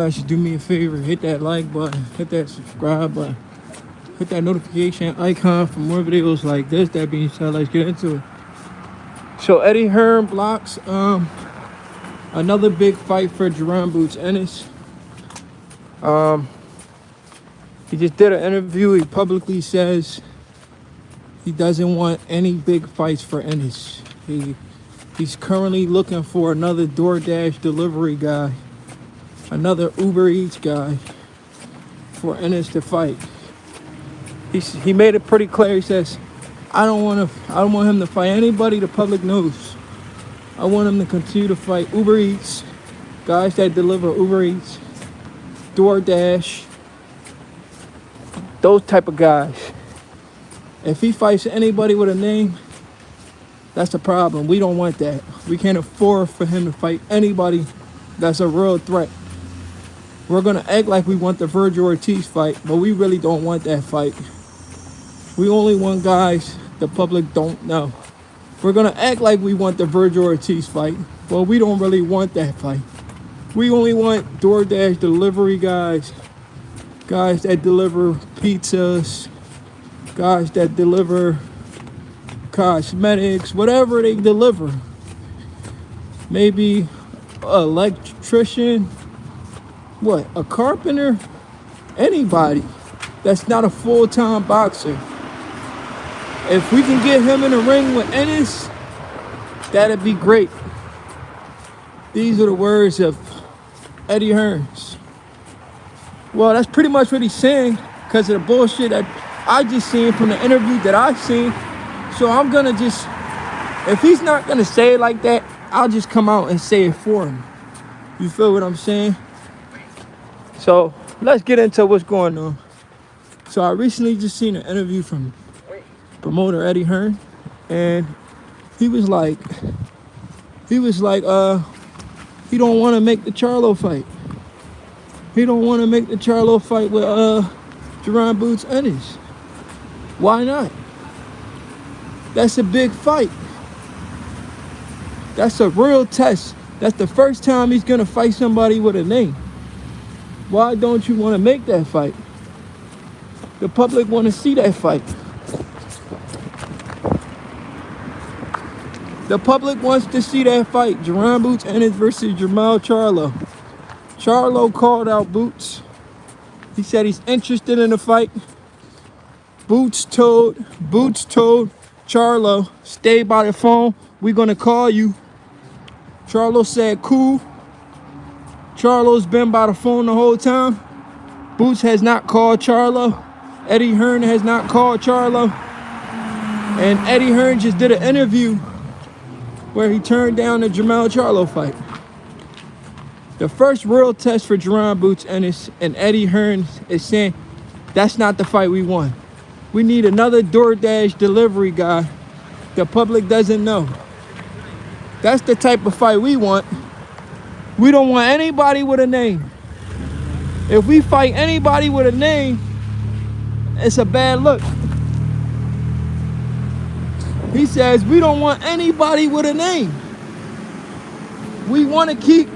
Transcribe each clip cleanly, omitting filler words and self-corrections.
Guys, should do me a favor, hit that like button, hit that subscribe button, hit that notification icon for more videos like this. That being said, let's get into it. So Eddie Hearn blocks another big fight for Jaron Ennis. He just did an interview. He publicly says he doesn't want any big fights for Ennis. He's currently looking for another DoorDash delivery guy, another Uber Eats guy for Ennis to fight. He made it pretty clear. He says, I don't want him to fight anybody the public knows. I want him to continue to fight Uber Eats, guys that deliver Uber Eats, DoorDash, those type of guys. If he fights anybody with a name, that's a problem. We don't want that. We can't afford for him to fight anybody that's a real threat. We're gonna act like we want the Virgil Ortiz fight, but we really don't want that fight. We only want guys the public don't know. We're gonna act like we want the Virgil Ortiz fight, but we don't really want that fight. We only want DoorDash delivery guys, guys that deliver pizzas, guys that deliver cosmetics, whatever they deliver. Maybe an electrician, a carpenter, anybody that's not a full-time boxer. If we can get him in the ring with Ennis, that'd be great. These are the words of Eddie Hearn. Well, that's pretty much what he's saying because of the bullshit that I just seen from the interview that I seen. So I'm gonna just, if he's not gonna say it like that, I'll just come out and say it for him. You feel what I'm saying? So let's get into what's going on. So I recently just seen an interview from promoter Eddie Hearn, and he was like, he don't want to make the Charlo fight. He don't want to make the Charlo fight with Jaron Ennis. Why not? That's a big fight. That's a real test. That's the first time he's gonna fight somebody with a name. Why don't you want to make that fight? The public want to see that fight. The public wants to see that fight. Jaron Ennis versus Jermall Charlo. Charlo called out Boots. He said he's interested in the fight. Boots told Charlo, stay by the phone. We're gonna call you. Charlo said, cool. Charlo's been by the phone the whole time. Boots has not called Charlo. Eddie Hearn has not called Charlo. And Eddie Hearn just did an interview where he turned down the Jermall Charlo fight. The first real test for Jaron Ennis, and Eddie Hearn is saying, that's not the fight we want. We need another DoorDash delivery guy the public doesn't know. That's the type of fight we want. We don't want anybody with a name. If we fight anybody with a name, it's a bad look. He says we don't want anybody with a name. We want to keep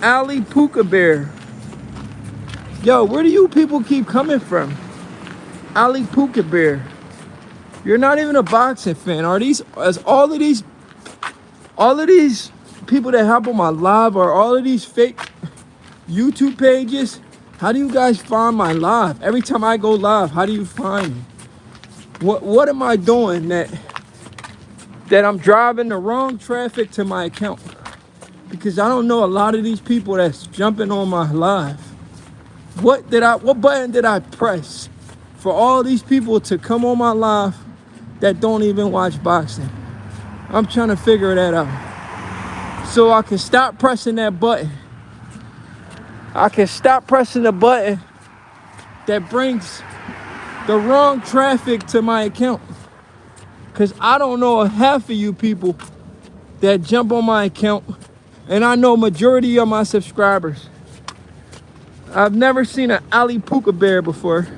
Ali Puka Bear. Yo, where do you people keep coming from? Ali Puka Bear. You're not even a boxing fan. All of these people that hop on my live, or all of these fake YouTube pages? How do you guys find my live? Every time I go live, how do you find me? What am I doing that I'm driving the wrong traffic to my account? Because I don't know a lot of these people that's jumping on my live. What button did I press for all these people to come on my live that don't even watch boxing? I'm trying to figure that out. So I can stop pressing that button. I can stop pressing the button that brings the wrong traffic to my account. Because I don't know half of you people that jump on my account, and I know majority of my subscribers. I've never seen an Ali Puka Bear before.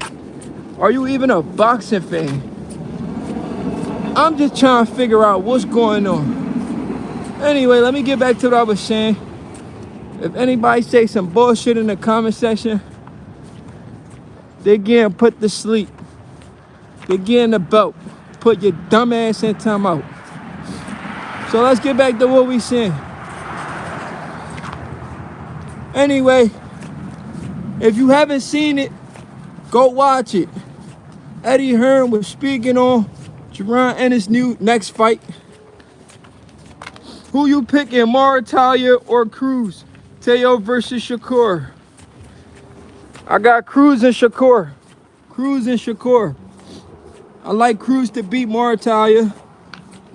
Are you even a boxing fan? I'm just trying to figure out what's going on. Anyway, let me get back to what I was saying. If anybody say some bullshit in the comment section, they getting put to sleep. They getting the belt. Put your dumb ass in timeout. So let's get back to what we saying. Anyway, if you haven't seen it, go watch it. Eddie Hearn was speaking on Jaron Ennis' next fight. Who you picking, Maritalia or Cruz? Teo versus Shakur. I got Cruz and Shakur. Cruz and Shakur. I like Cruz to beat Maritalia,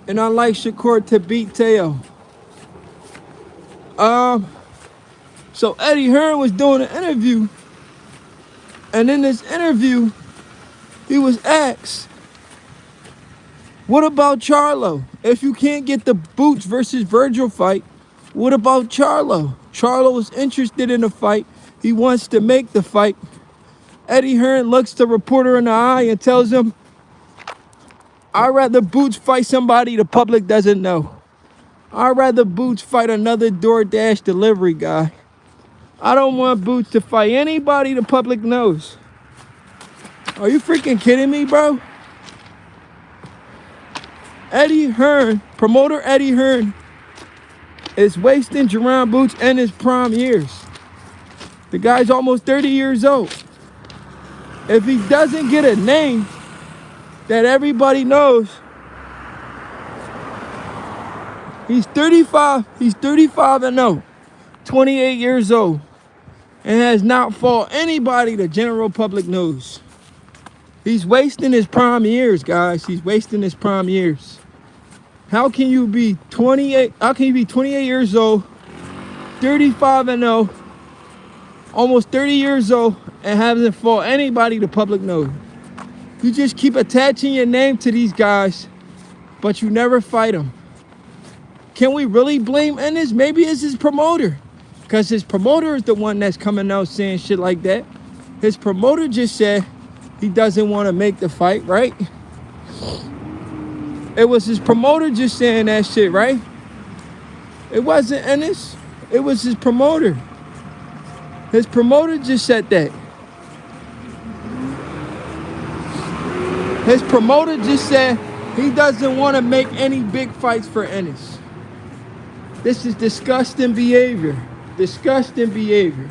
and I like Shakur to beat Teo. So Eddie Hearn was doing an interview, and in this interview, he was asked, what about Charlo? If you can't get the Boots versus Virgil fight, what about Charlo? Charlo is interested in the fight. He wants to make the fight. Eddie Hearn looks the reporter in the eye and tells him, I'd rather Boots fight somebody the public doesn't know. I'd rather Boots fight another DoorDash delivery guy. I don't want Boots to fight anybody the public knows. Are you freaking kidding me, bro? Eddie Hearn, promoter Eddie Hearn, is wasting Jaron Boots in his prime years. The guy's almost 30 years old. If he doesn't get a name that everybody knows, he's 35 and 0, 28 years old, and has not fought anybody the general public knows. He's wasting his prime years, guys. He's wasting his prime years. How can you be 28? How can you be 28 years old, 35 and 0, almost 30 years old, and hasn't fought anybody the public knows? You just keep attaching your name to these guys, but you never fight them. Can we really blame Ennis? Maybe it's his promoter, because his promoter is the one that's coming out saying shit like that. His promoter just said he doesn't want to make the fight, right? It was his promoter just saying that shit, right? It wasn't Ennis. It was his promoter. His promoter just said that. His promoter just said he doesn't want to make any big fights for Ennis. This is disgusting behavior. Disgusting behavior.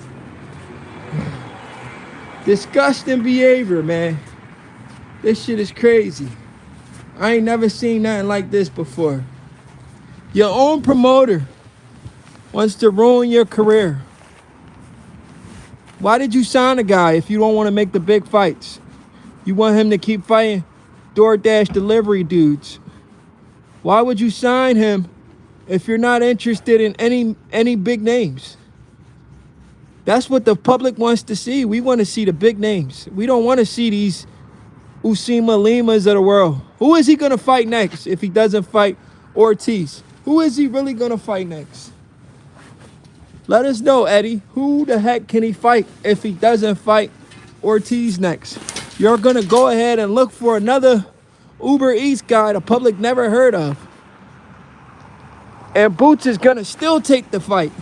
Disgusting behavior, man. This shit is crazy. I ain't never seen nothing like this before. Your own promoter wants to ruin your career. Why did you sign a guy if you don't want to make the big fights? You want him to keep fighting DoorDash delivery dudes. Why would you sign him if you're not interested in any big names? That's what the public wants to see. We want to see the big names. We don't want to see these Usima Limas of the world. Who is he going to fight next if he doesn't fight Ortiz? Who is he really going to fight next? Let us know, Eddie. Who the heck can he fight if he doesn't fight Ortiz next? You're going to go ahead and look for another Uber Eats guy the public never heard of. And Boots is going to still take the fight.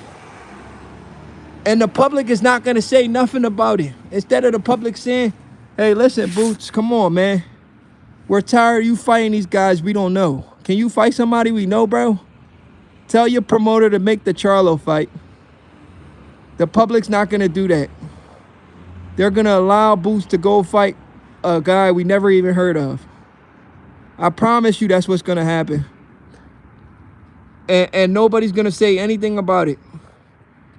And the public is not going to say nothing about it. Instead of the public saying, hey, listen, Boots, come on, man. We're tired of you fighting these guys we don't know. Can you fight somebody we know, bro? Tell your promoter to make the Charlo fight. The public's not going to do that. They're going to allow Boots to go fight a guy we never even heard of. I promise you that's what's going to happen. And nobody's going to say anything about it.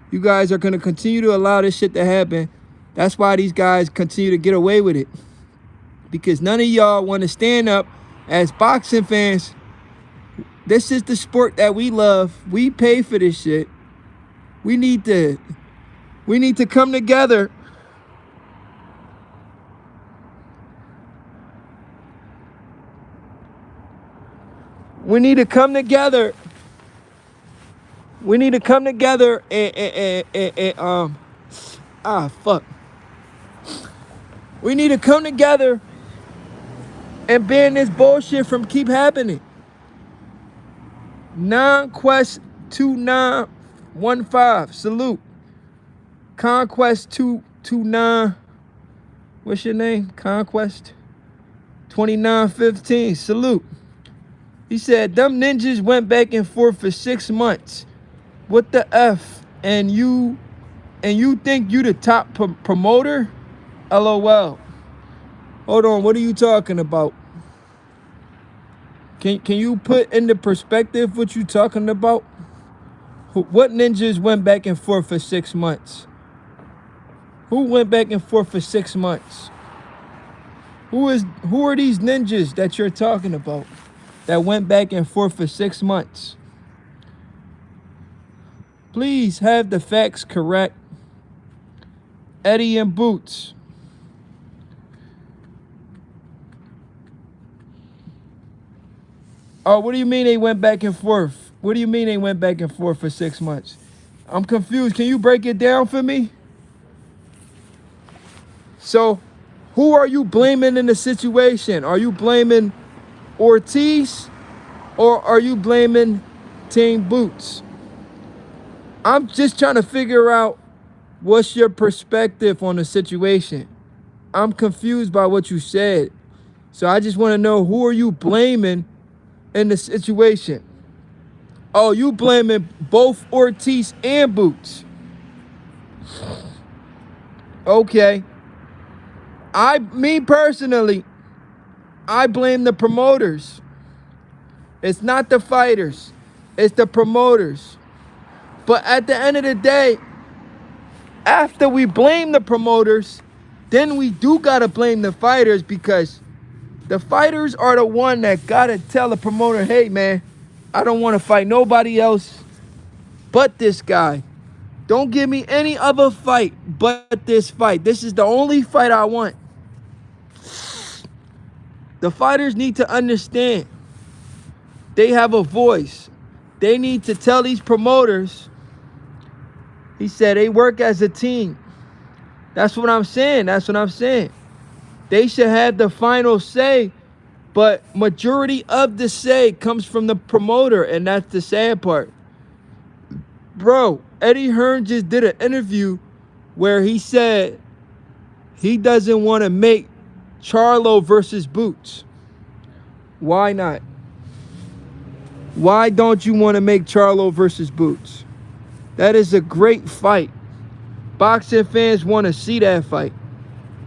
You guys are going to continue to allow this shit to happen. That's why these guys continue to get away with it. Because none of y'all want to stand up as boxing fans. This is the sport that we love. We pay for this shit. We need to come together. We need to come together. We need to come together and fuck. We need to come together and ban this bullshit from keep happening. Non-Quest 29 15. Salute. Conquest 229. What's your name? Conquest 2915. Salute. He said, them ninjas went back and forth for 6 months. What the F? And you think you the top promoter? LOL. Hold on, what are you talking about? Can you put into perspective what you talking about? What ninjas went back and forth for 6 months? Who went back and forth for 6 months? Who are these ninjas that you're talking about that went back and forth for 6 months? Please have the facts correct. Eddie and Boots. Oh, what do you mean they went back and forth? What do you mean they went back and forth for 6 months? I'm confused. Can you break it down for me? So, who are you blaming in the situation? Are you blaming Ortiz or are you blaming Team Boots? I'm just trying to figure out what's your perspective on the situation. I'm confused by what you said. So I just want to know, who are you blaming in the situation? Oh, you blaming both Ortiz and Boots. Okay. Me personally, I blame the promoters. It's not the fighters. It's the promoters. But at the end of the day, after we blame the promoters, then we do gotta blame the fighters, because the fighters are the one that gotta tell the promoter, hey man, I don't want to fight nobody else but this guy. Don't give me any other fight but this fight. This is the only fight I want. The fighters need to understand they have a voice. They need to tell these promoters. He said they work as a team. That's what I'm saying. That's what I'm saying. They should have the final say, but majority of the say comes from the promoter, and that's the sad part. Bro, Eddie Hearn just did an interview where he said he doesn't want to make Charlo versus Boots. Why not? Why don't you want to make Charlo versus Boots? That is a great fight. Boxing fans want to see that fight.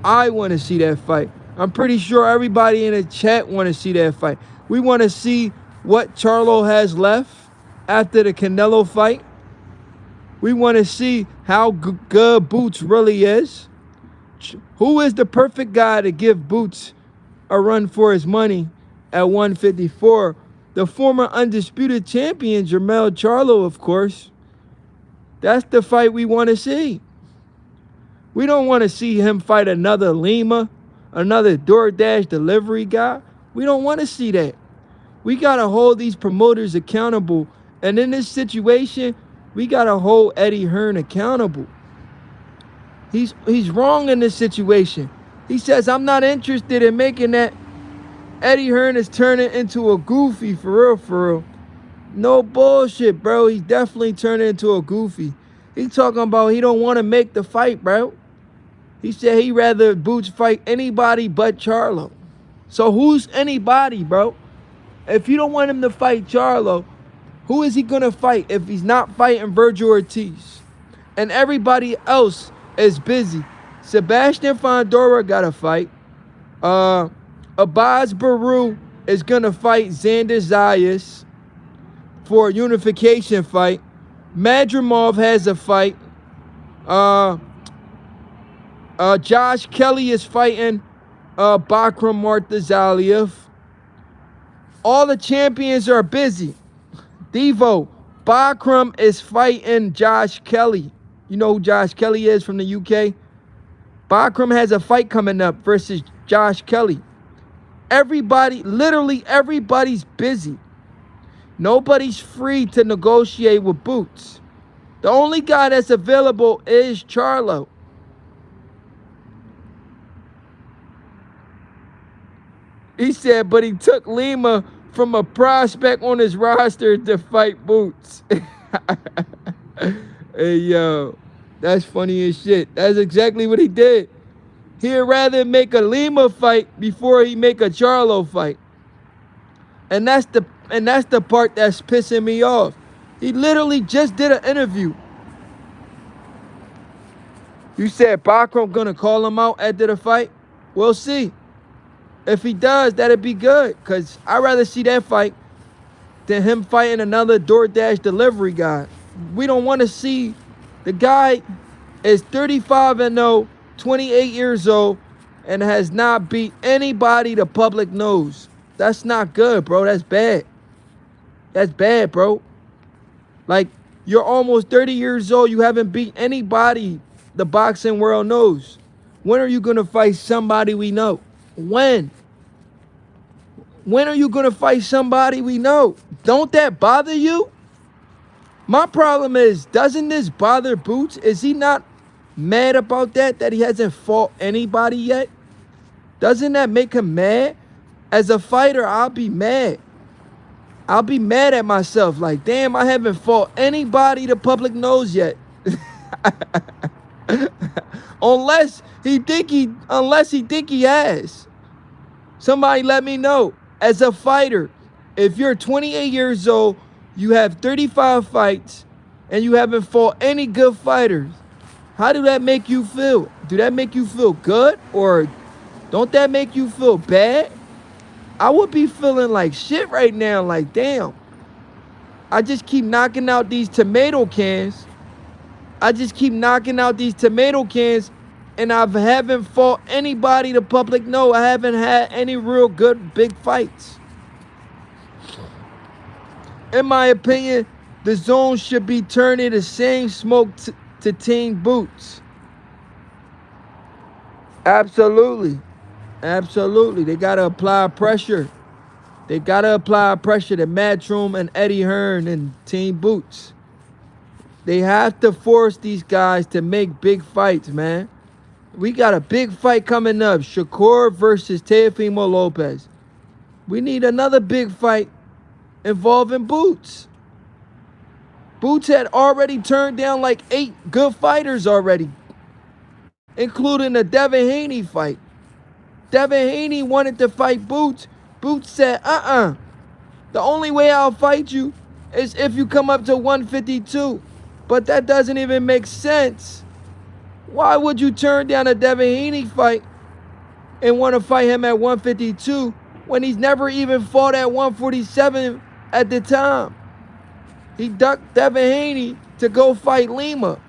I want to see that fight. I'm pretty sure everybody in the chat want to see that fight. We want to see what Charlo has left after the Canelo fight. We want to see how good Boots really is. Who is the perfect guy to give Boots a run for his money at 154? The former undisputed champion, Jermell Charlo, of course. That's the fight we want to see. We don't want to see him fight another Lima, another DoorDash delivery guy. We don't want to see that. We got to hold these promoters accountable. And in this situation, we got to hold Eddie Hearn accountable. He's wrong in this situation. He says, I'm not interested in making that. Eddie Hearn is turning into a goofy, for real. No bullshit, bro. He's definitely turning into a goofy. He's talking about he don't want to make the fight, bro. He said he'd rather Boots fight anybody but Charlo. So who's anybody, bro? If you don't want him to fight Charlo, who is he going to fight if he's not fighting Virgil Ortiz? And everybody else is busy. Sebastian Fondora got to fight. Abaz Baru is going to fight Xander Zayas for a unification fight. Madrimov has a fight. Josh Kelly is fighting Bakram Martazaliev. All the champions are busy. Devo, Bakram is fighting Josh Kelly. You know who Josh Kelly is from the UK? Bakram has a fight coming up versus Josh Kelly. Everybody, literally everybody's busy. Nobody's free to negotiate with Boots. The only guy that's available is Charlo. He said, but he took Lima from a prospect on his roster to fight Boots. Hey, yo, that's funny as shit. That's exactly what he did. He'd rather make a Lima fight before he make a Charlo fight. And that's the part that's pissing me off. He literally just did an interview. You said Bakram gonna call him out after the fight? We'll see. If he does, that'd be good. Cause I'd rather see that fight than him fighting another DoorDash delivery guy. We don't want to see the guy is 35-0, 28 years old, and has not beat anybody the public knows. That's not good, bro. That's bad. That's bad, bro. Like, you're almost 30 years old. You haven't beat anybody the boxing world knows. When are you going to fight somebody we know? When? When are you going to fight somebody we know? Don't that bother you? My problem is, doesn't this bother Boots? Is he not mad about that he hasn't fought anybody yet? Doesn't that make him mad? As a fighter, I'll be mad. I'll be mad at myself. Like, damn, I haven't fought anybody the public knows yet. unless he think he has. Somebody let me know. As a fighter, if you're 28 years old, you have 35 fights, and you haven't fought any good fighters, how do that make you feel? Do that make you feel good, or don't that make you feel bad? I would be feeling like shit right now, like, damn. I just keep knocking out these tomato cans. And I haven't fought anybody the public know. I haven't had any real good big fights. In my opinion, the zone should be turning the same smoke to Team Boots. Absolutely. Absolutely. They got to apply pressure. To Matchroom and Eddie Hearn and Team Boots. They have to force these guys to make big fights, man. We got a big fight coming up. Shakur versus Teofimo Lopez. We need another big fight involving Boots. Boots had already turned down like 8 good fighters already, including the Devin Haney fight. Devin Haney wanted to fight Boots. Boots said, the only way I'll fight you is if you come up to 152. But that doesn't even make sense. Why would you turn down a Devin Haney fight and want to fight him at 152 when he's never even fought at 147 at the time? He ducked Devin Haney to go fight Lima.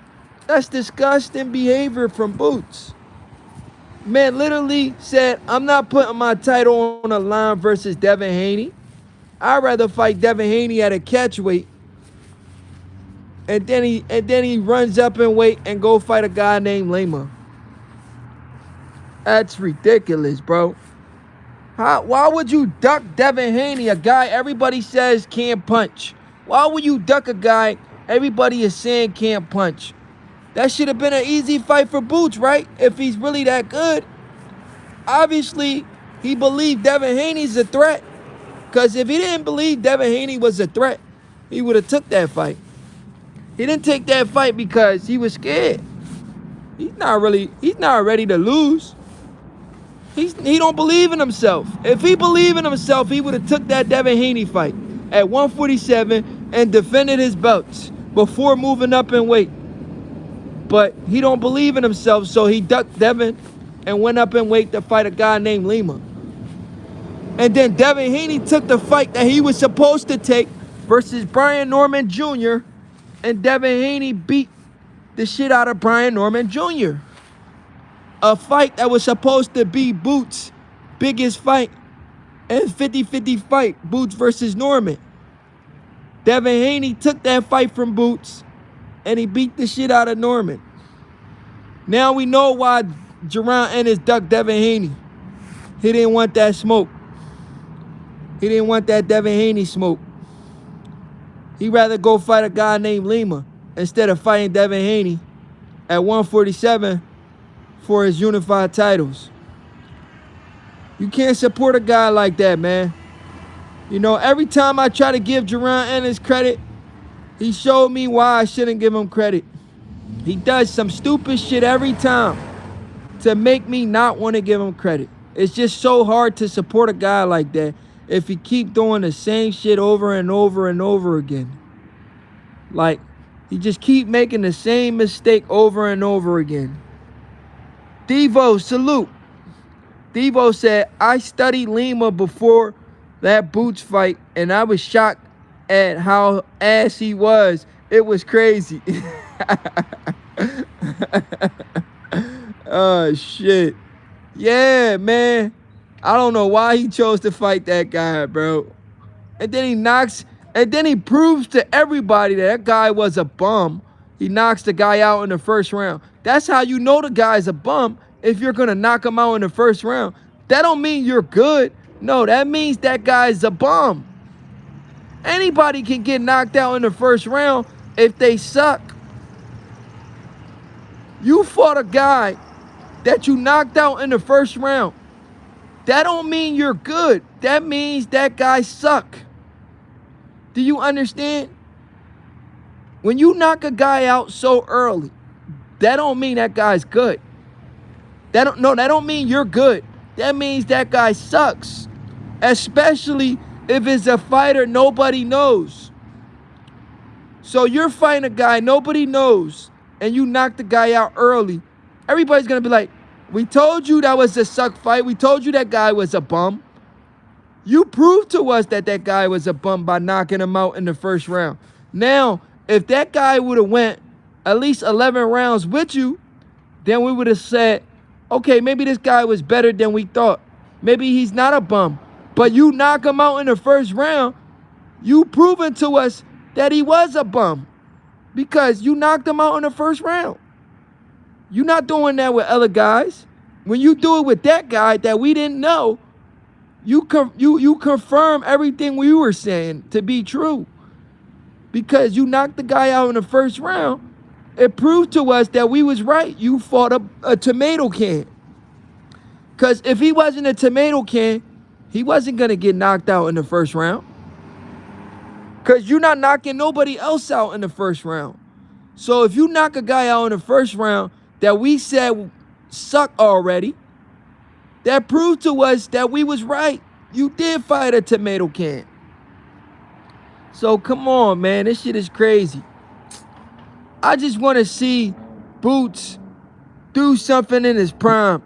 That's disgusting behavior from Boots. Man literally said, I'm not putting my title on the line versus Devin Haney. I'd rather fight Devin Haney at a catchweight. And then he runs up in weight and go fight a guy named Lima. That's ridiculous, bro. Why would you duck Devin Haney, a guy everybody says can't punch? Why would you duck a guy everybody is saying can't punch? That should have been an easy fight for Boots, right? If he's really that good. Obviously, he believed Devin Haney's a threat. Because if he didn't believe Devin Haney was a threat, he would have took that fight. He didn't take that fight because he was scared. He's not ready to lose. He don't believe in himself. If he believed in himself, he would have took that Devin Haney fight at 147 and defended his belts before moving up in weight. But he don't believe in himself, so he ducked Devin and went up in weight to fight a guy named Lima. And then Devin Haney took the fight that he was supposed to take versus Brian Norman Jr., and Devin Haney beat the shit out of Brian Norman Jr. A fight that was supposed to be Boots' biggest fight and 50-50 fight, Boots versus Norman. Devin Haney took that fight from Boots and he beat the shit out of Norman. Now we know why Jaron Ennis ducked Devin Haney. He didn't want that smoke. He didn't want that Devin Haney smoke. He'd rather go fight a guy named Lima instead of fighting Devin Haney at 147 for his unified titles. You can't support a guy like that, man. You know, every time I try to give Jaron Ennis credit, He showed me why I shouldn't give him credit. He does some stupid shit every time to make me not want to give him credit. It's just so hard to support a guy like that if he keep doing the same shit over and over and over again. Like, he just keep making the same mistake over and over again. Devo, salute. Devo said, I studied Lima before that Boots fight, and I was shocked at how ass he was. It was crazy. Oh, shit. Yeah, man. I don't know why he chose to fight that guy, bro. And then he proves to everybody that guy was a bum. He knocks the guy out in the first round. That's how you know the guy's a bum, if you're going to knock him out in the first round. That don't mean you're good. No, that means that guy's a bum. Anybody can get knocked out in the first round if they suck. You fought a guy that you knocked out in the first round. That don't mean you're good. That means that guy suck. Do you understand? When you knock a guy out so early, that don't mean that guy's good. That don't mean you're good. That means that guy sucks. Especially if it's a fighter nobody knows. So you're fighting a guy nobody knows, and you knock the guy out early. Everybody's going to be like, we told you that was a suck fight. We told you that guy was a bum. You proved to us that that guy was a bum by knocking him out in the first round. Now, if that guy would have went at least 11 rounds with you, then we would have said, okay, maybe this guy was better than we thought. Maybe he's not a bum. But you knock him out in the first round, you proving to us that he was a bum because you knocked him out in the first round. You're not doing that with other guys. When you do it with that guy that we didn't know, you confirm everything we were saying to be true. Because you knocked the guy out in the first round, it proved to us that we was right. You fought a tomato can. Because if he wasn't a tomato can, he wasn't going to get knocked out in the first round. Because you're not knocking nobody else out in the first round. So if you knock a guy out in the first round that we said suck already, that proved to us that we was right. You did fight a tomato can. So come on, man. This shit is crazy. I just want to see Boots do something in his prime.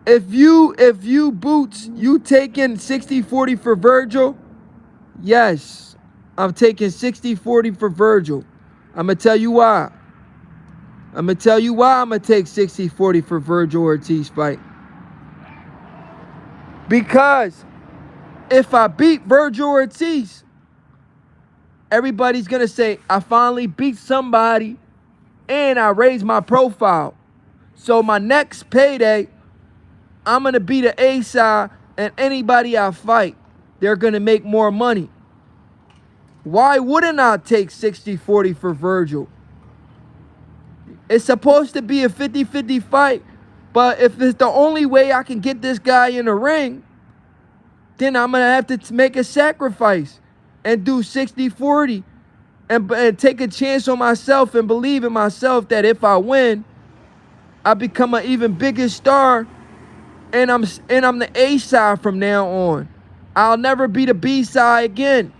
If you Boots, you taking 60-40 for Virgil? Yes. I'm taking 60-40 for Virgil. I'm going to tell you why. I'm going to tell you why I'm going to take 60-40 for Virgil Ortiz fight. Because if I beat Virgil Ortiz, everybody's going to say, I finally beat somebody and I raised my profile. So my next payday, I'm going to be the A-side, and anybody I fight, they're going to make more money. Why wouldn't I take 60-40 for Virgil? It's supposed to be a 50-50 fight, but if it's the only way I can get this guy in the ring, then I'm going to have to make a sacrifice and do 60-40 and take a chance on myself and believe in myself that if I win, I become an even bigger star, and I'm the A side from now on. I'll never be the B side again.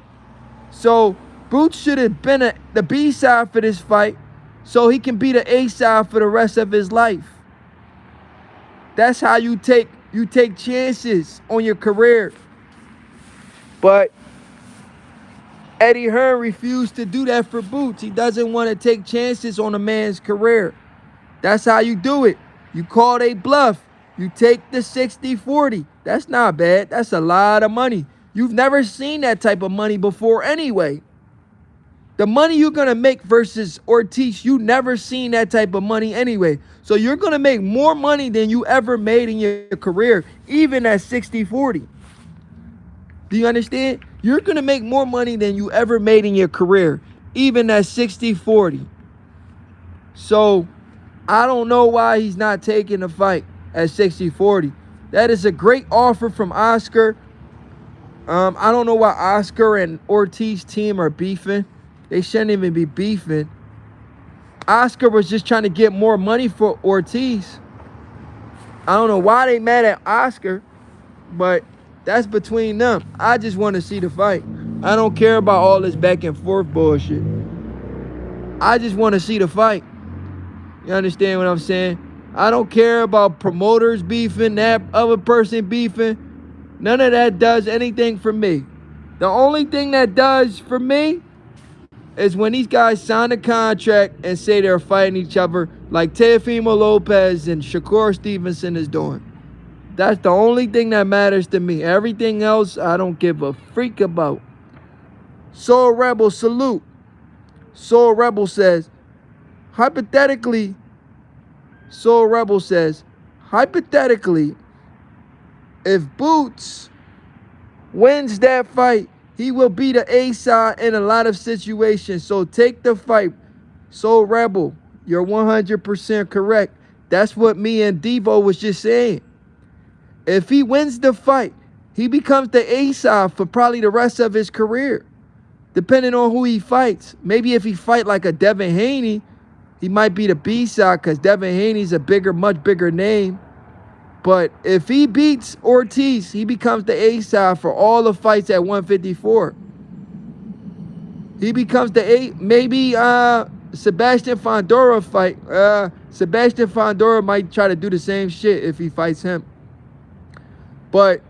So Boots should have been the B side for this fight, so he can be the A side for the rest of his life. That's how you take chances on your career. But Eddie Hearn refused to do that for Boots. He doesn't want to take chances on a man's career. That's how you do it. You call a bluff. You take the 60-40. That's not bad. That's a lot of money. You've never seen that type of money before anyway. The money you're going to make versus Ortiz, you never seen that type of money anyway. So you're going to make more money than you ever made in your career, even at 60-40. Do you understand? You're going to make more money than you ever made in your career, even at 60-40. So I don't know why he's not taking the fight at 60-40. That is a great offer from Oscar. I don't know why Oscar and Ortiz team are beefing. They shouldn't even be beefing. Oscar was just trying to get more money for Ortiz. I don't know why they mad at Oscar, but that's between them. I just want to see the fight. I don't care about all this back and forth bullshit. I just want to see the fight. You understand what I'm saying? I don't care about promoters beefing, that other person beefing. None of that does anything for me. The only thing that does for me is when these guys sign a contract and say they're fighting each other like Teofimo Lopez and Shakur Stevenson is doing. That's the only thing that matters to me. Everything else, I don't give a freak about. Soul Rebel, salute. Soul Rebel says, hypothetically, if Boots wins that fight, he will be the A side in a lot of situations. So take the fight. Soul Rebel, you're 100% correct. That's what me and Devo was just saying. If he wins the fight, he becomes the A side for probably the rest of his career, depending on who he fights. Maybe if he fight like a Devin Haney, he might be the B side because Devin Haney's a much bigger name. But if he beats Ortiz, he becomes the A side for all the fights at 154. He becomes the A. Maybe Sebastian Fondora fight. Sebastian Fondora might try to do the same shit if he fights him. But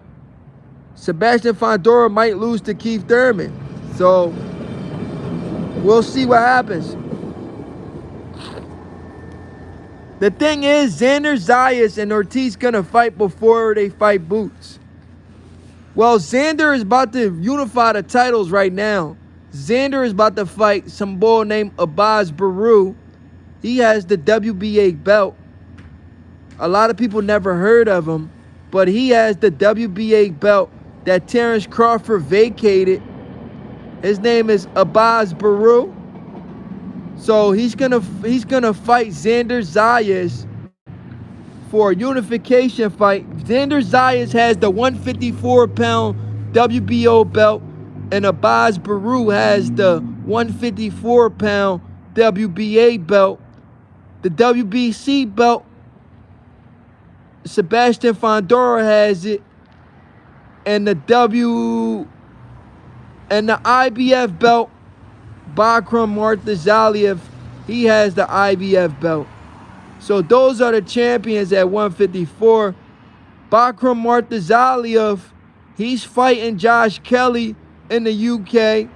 Sebastian Fondora might lose to Keith Thurman. So we'll see what happens. The thing is, Xander Zayas and Ortiz gonna fight before they fight Boots. Well, Xander is about to unify the titles right now. Xander is about to fight some boy named Abaz Baru. He has the WBA belt. A lot of people never heard of him, but he has the WBA belt that Terrence Crawford vacated. His name is Abaz Baru. So he's gonna fight Xander Zayas for a unification fight. Xander Zayas has the 154-pound WBO belt, and Abaz Baru has the 154-pound WBA belt. The WBC belt, Sebastian Fondora has it, and the IBF belt, Bakram Martazaliev, he has the IBF belt. So those are the champions at 154. Bakram Martazaliev, he's fighting Josh Kelly in the UK.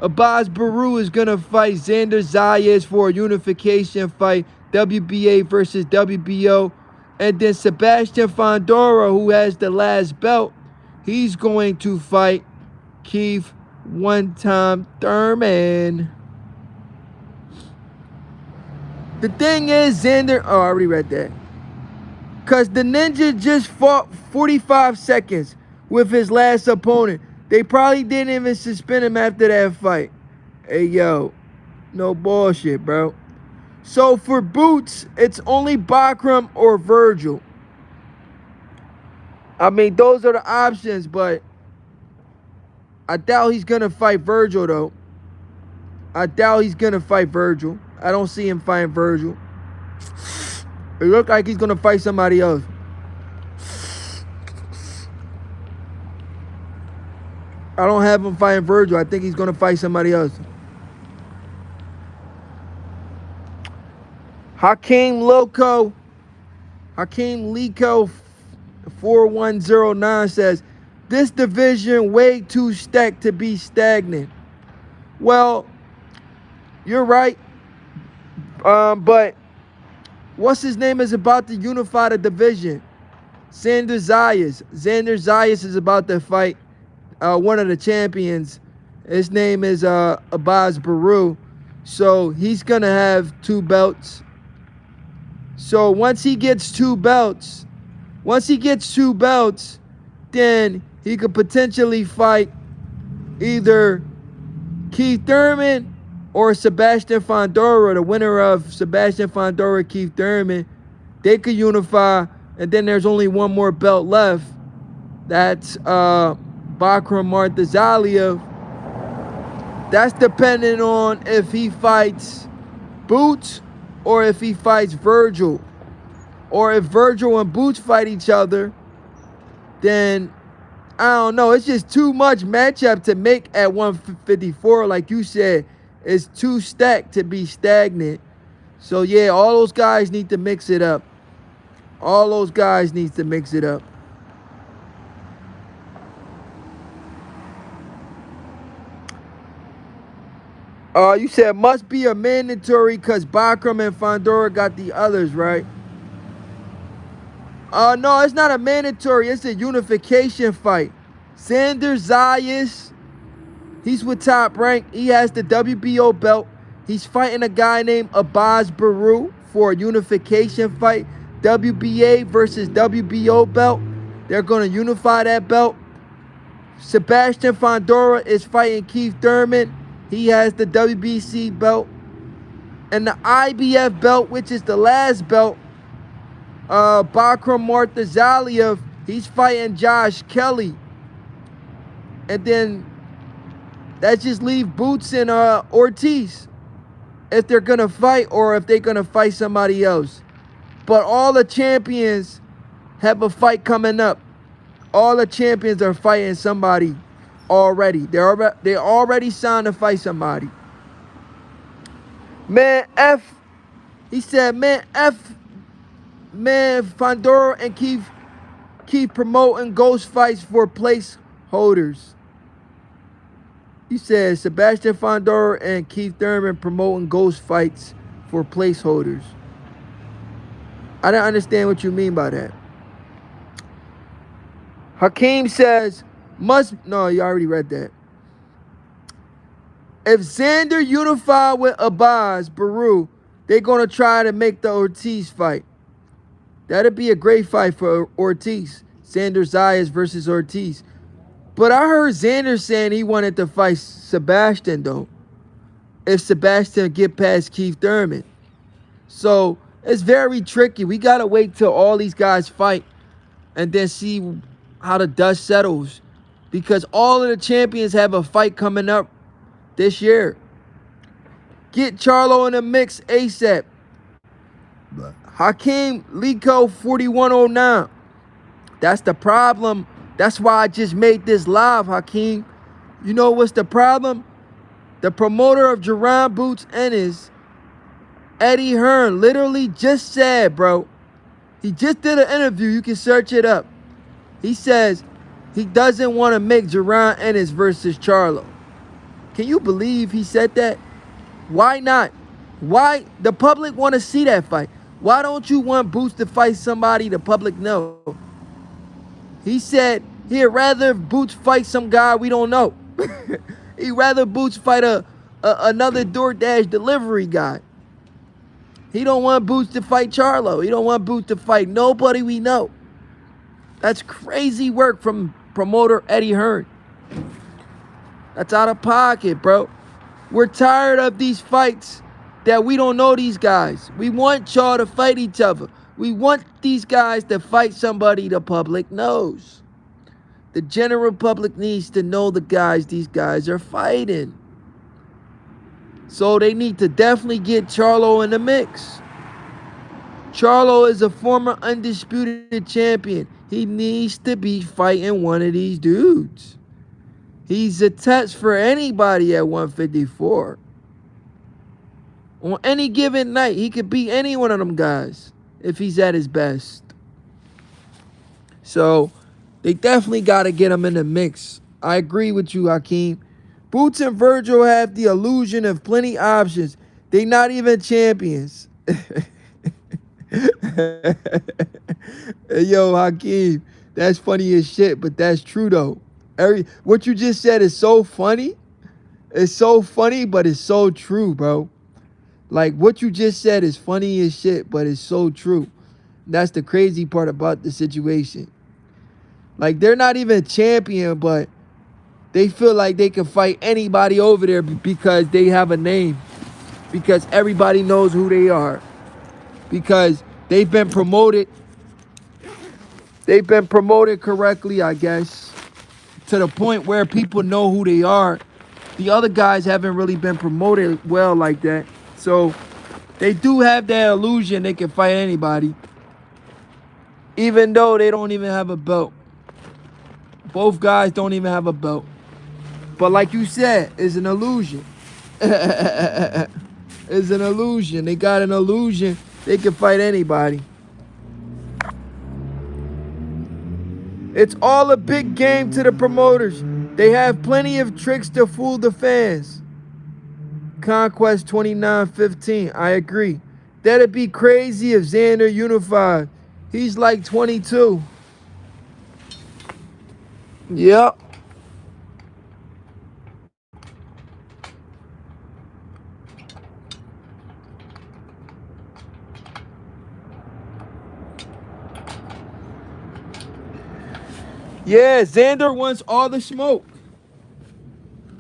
Abaz Baru is going to fight Xander Zayas for a unification fight, WBA versus WBO. And then Sebastian Fondora, who has the last belt, he's going to fight Keith one-time Thurman. The thing is, Xander... Oh, I already read that. Because the Ninja just fought 45 seconds with his last opponent. They probably didn't even suspend him after that fight. Hey, yo. No bullshit, bro. So, for Boots, it's only Bakram or Virgil. I mean, those are the options, but I doubt he's going to fight Virgil, though. I doubt he's going to fight Virgil. I don't see him fighting Virgil. It looks like he's going to fight somebody else. I don't have him fighting Virgil. I think he's going to fight somebody else. Hakeem Liko 4109 says, this division way too stacked to be stagnant. Well, you're right. But what's his name is about to unify the division. Xander Zayas. Xander Zayas is about to fight one of the champions. His name is Abaz Baru. So he's going to have 2 belts. So once he gets 2 belts, then he could potentially fight either Keith Thurman or Sebastian Fondora, the winner of Sebastian Fondora, Keith Thurman. They could unify, and then there's only one more belt left. That's Bakram Martazaliev. That's depending on if he fights Boots or if he fights Virgil. Or if Virgil and Boots fight each other, then I don't know. It's just too much matchup to make at 154. Like you said, it's too stacked to be stagnant. So, yeah, all those guys need to mix it up. All those guys need to mix it up. You said must be a mandatory because Bakram and Fandora got the others, right? No, it's not a mandatory. It's a unification fight. Xander Zayas, he's with Top Rank. He has the WBO belt. He's fighting a guy named Abbas Baru for a unification fight. WBA versus WBO belt. They're going to unify that belt. Sebastian Fandora is fighting Keith Thurman. He has the WBC belt. And the IBF belt, which is the last belt, Bakram Murtazaliev, he's fighting Josh Kelly. And then that just leave Boots and Ortiz if they're going to fight or if they're going to fight somebody else. But all the champions have a fight coming up. All the champions are fighting somebody already. They already signed to fight somebody. Man, he said, man, Fandora and Keith promoting ghost fights for placeholders. He said Sebastian Fandora and Keith Thurman promoting ghost fights for placeholders. I don't understand what you mean by that. Hakeem says, no, you already read that. If Xander unified with Abbas Baru, they're going to try to make the Ortiz fight. That'd be a great fight for Ortiz. Xander Zayas versus Ortiz. But I heard Xander saying he wanted to fight Sebastian, though. If Sebastian get past Keith Thurman. So, it's very tricky. We got to wait till all these guys fight and then see how the dust settles. Because all of the champions have a fight coming up this year. Get Charlo in the mix ASAP. Hakeem Liko 4109. That's the problem. That's why I just made this live, Hakeem. You know what's the problem? The promoter of Jaron Boots Ennis, Eddie Hearn, literally just said, bro. He just did an interview. You can search it up. He says he doesn't want to make Jaron Ennis versus Charlo. Can you believe he said that? Why not? Why? The public want to see that fight. Why don't you want Boots to fight somebody the public know? He said he'd rather Boots fight some guy we don't know. He'd rather Boots fight another DoorDash delivery guy. He don't want Boots to fight Charlo. He don't want Boots to fight nobody we know. That's crazy work from promoter Eddie Hearn. That's out of pocket, bro. We're tired of these fights that we don't know these guys. We want y'all to fight each other. We want these guys to fight somebody the public knows. The general public needs to know the guys these guys are fighting. So they need to definitely get Charlo in the mix. Charlo is a former undisputed champion. He needs to be fighting one of these dudes. He's a test for anybody at 154. On any given night, he could beat any one of them guys if he's at his best. So, they definitely got to get him in the mix. I agree with you, Hakeem. Boots and Virgil have the illusion of plenty options. They not even champions. Yo, Hakeem, that's funny as shit, but that's true, though. What you just said is so funny. It's so funny, but it's so true, bro. Like, what you just said is funny as shit, but it's so true. That's the crazy part about the situation. Like, they're not even a champion, but they feel like they can fight anybody over there because they have a name. Because everybody knows who they are. Because they've been promoted. They've been promoted correctly, I guess. To the point where people know who they are. The other guys haven't really been promoted well like that. So they do have that illusion they can fight anybody, even though they don't even have a belt. Both guys don't even have a belt. But like you said, it's an illusion. It's an illusion. They got an illusion they can fight anybody. It's all a big game to the promoters. They have plenty of tricks to fool the fans. Conquest 29:15. I agree. That'd be crazy if Xander unified. He's like 22. Yep. Yeah, Xander wants all the smoke.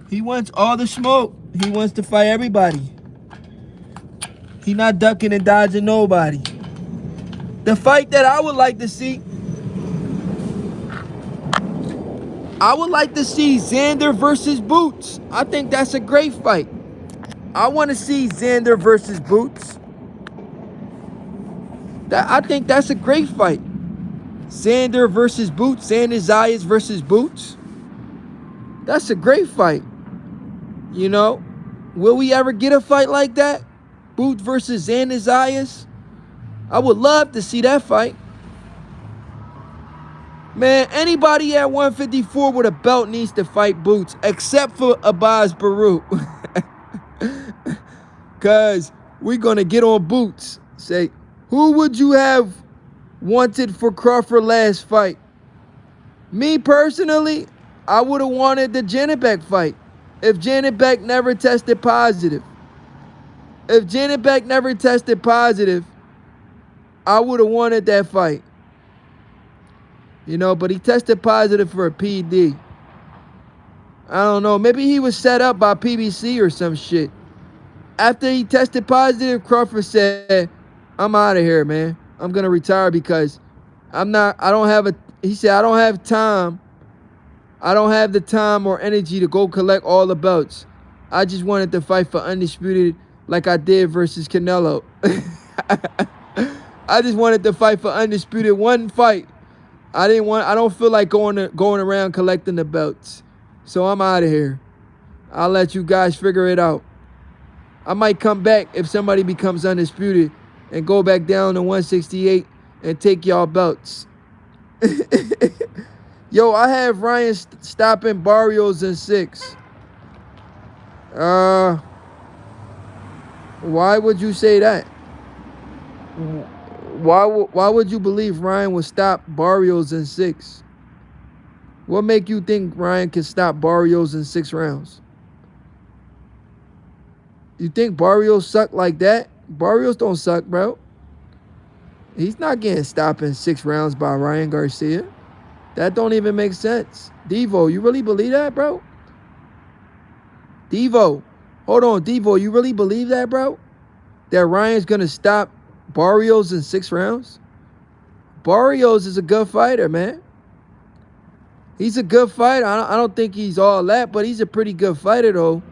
He wants all the smoke. He wants to fight everybody. He not ducking and dodging nobody. The fight that I would like to see, I would like to see Xander versus Boots. I think that's a great fight. I want to see Xander versus Boots. I think that's a great fight. Xander versus Boots. Xander Zayas versus Boots. That's a great fight. You know, will we ever get a fight like that? Boots versus Xander Zayas. I would love to see that fight. Man, anybody at 154 with a belt needs to fight Boots, except for Abaz Baruch. Because we're going to get on Boots. Say, who would you have wanted for Crawford last fight? Me personally, I would have wanted the Janibek fight if Janibek never tested positive. If Janibek never tested positive, I would have wanted that fight. You know, but he tested positive for a PD. I don't know. Maybe he was set up by PBC or some shit. After he tested positive, Crawford said, I'm out of here, man. I'm going to retire because he said, I don't have time. I don't have the time or energy to go collect all the belts. I just wanted to fight for Undisputed like I did versus Canelo. I just wanted to fight for Undisputed one fight. I don't feel like going around collecting the belts. So I'm out of here. I'll let you guys figure it out. I might come back if somebody becomes Undisputed and go back down to 168 and take y'all belts. Yo, I have Ryan stopping Barrios in 6. Why would you say that? Why would you believe Ryan would stop Barrios in 6? What make you think Ryan can stop Barrios in 6 rounds? You think Barrios suck like that? Barrios don't suck, bro. He's not getting stopped in 6 rounds by Ryan Garcia. That don't even make sense. Devo, you really believe that, bro? Devo, hold on, Devo, you really believe that, bro? That Ryan's going to stop Barrios in 6 rounds? Barrios is a good fighter, man. He's a good fighter. I don't think he's all that, but he's a pretty good fighter, though.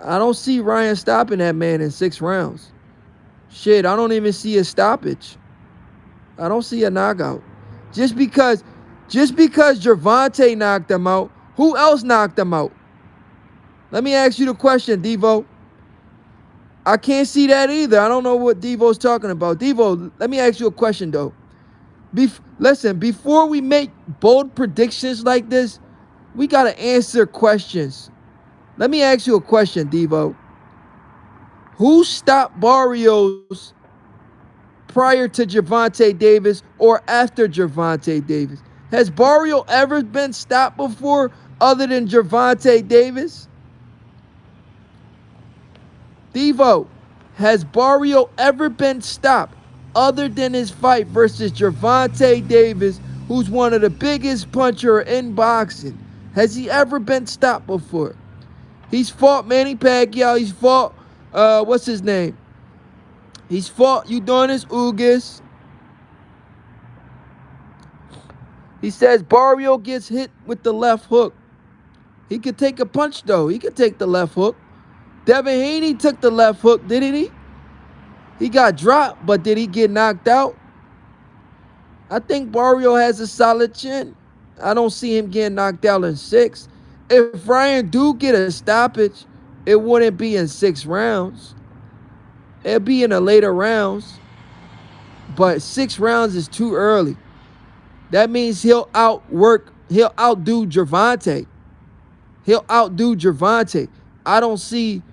I don't see Ryan stopping that man in 6 rounds. Shit, I don't even see a stoppage. I don't see a knockout. Just because Gervonta knocked him out, who else knocked him out? Let me ask you the question, Devo. I can't see that either. I don't know what Devo's talking about. Devo, let me ask you a question, though. Listen, before we make bold predictions like this, we got to answer questions. Let me ask you a question, Devo. Who stopped Barrios prior to Gervonta Davis or after Gervonta Davis? Has Barrios ever been stopped before other than Gervonta Davis? Devo, has Barrios ever been stopped other than his fight versus Gervonta Davis, who's one of the biggest puncher in boxing? Has he ever been stopped before? He's fought Manny Pacquiao. He's fought, what's his name? He's fought Udonis Ugas. He says Barrios gets hit with the left hook. He could take a punch, though. He could take the left hook. Devin Haney took the left hook, didn't he? He got dropped, but did he get knocked out? I think Barrio has a solid chin. I don't see him getting knocked out in 6. If Ryan do get a stoppage, it wouldn't be in 6 rounds. It'd be in the later rounds. But 6 rounds is too early. That means he'll outdo Gervonta. He'll outdo Gervonta. I don't see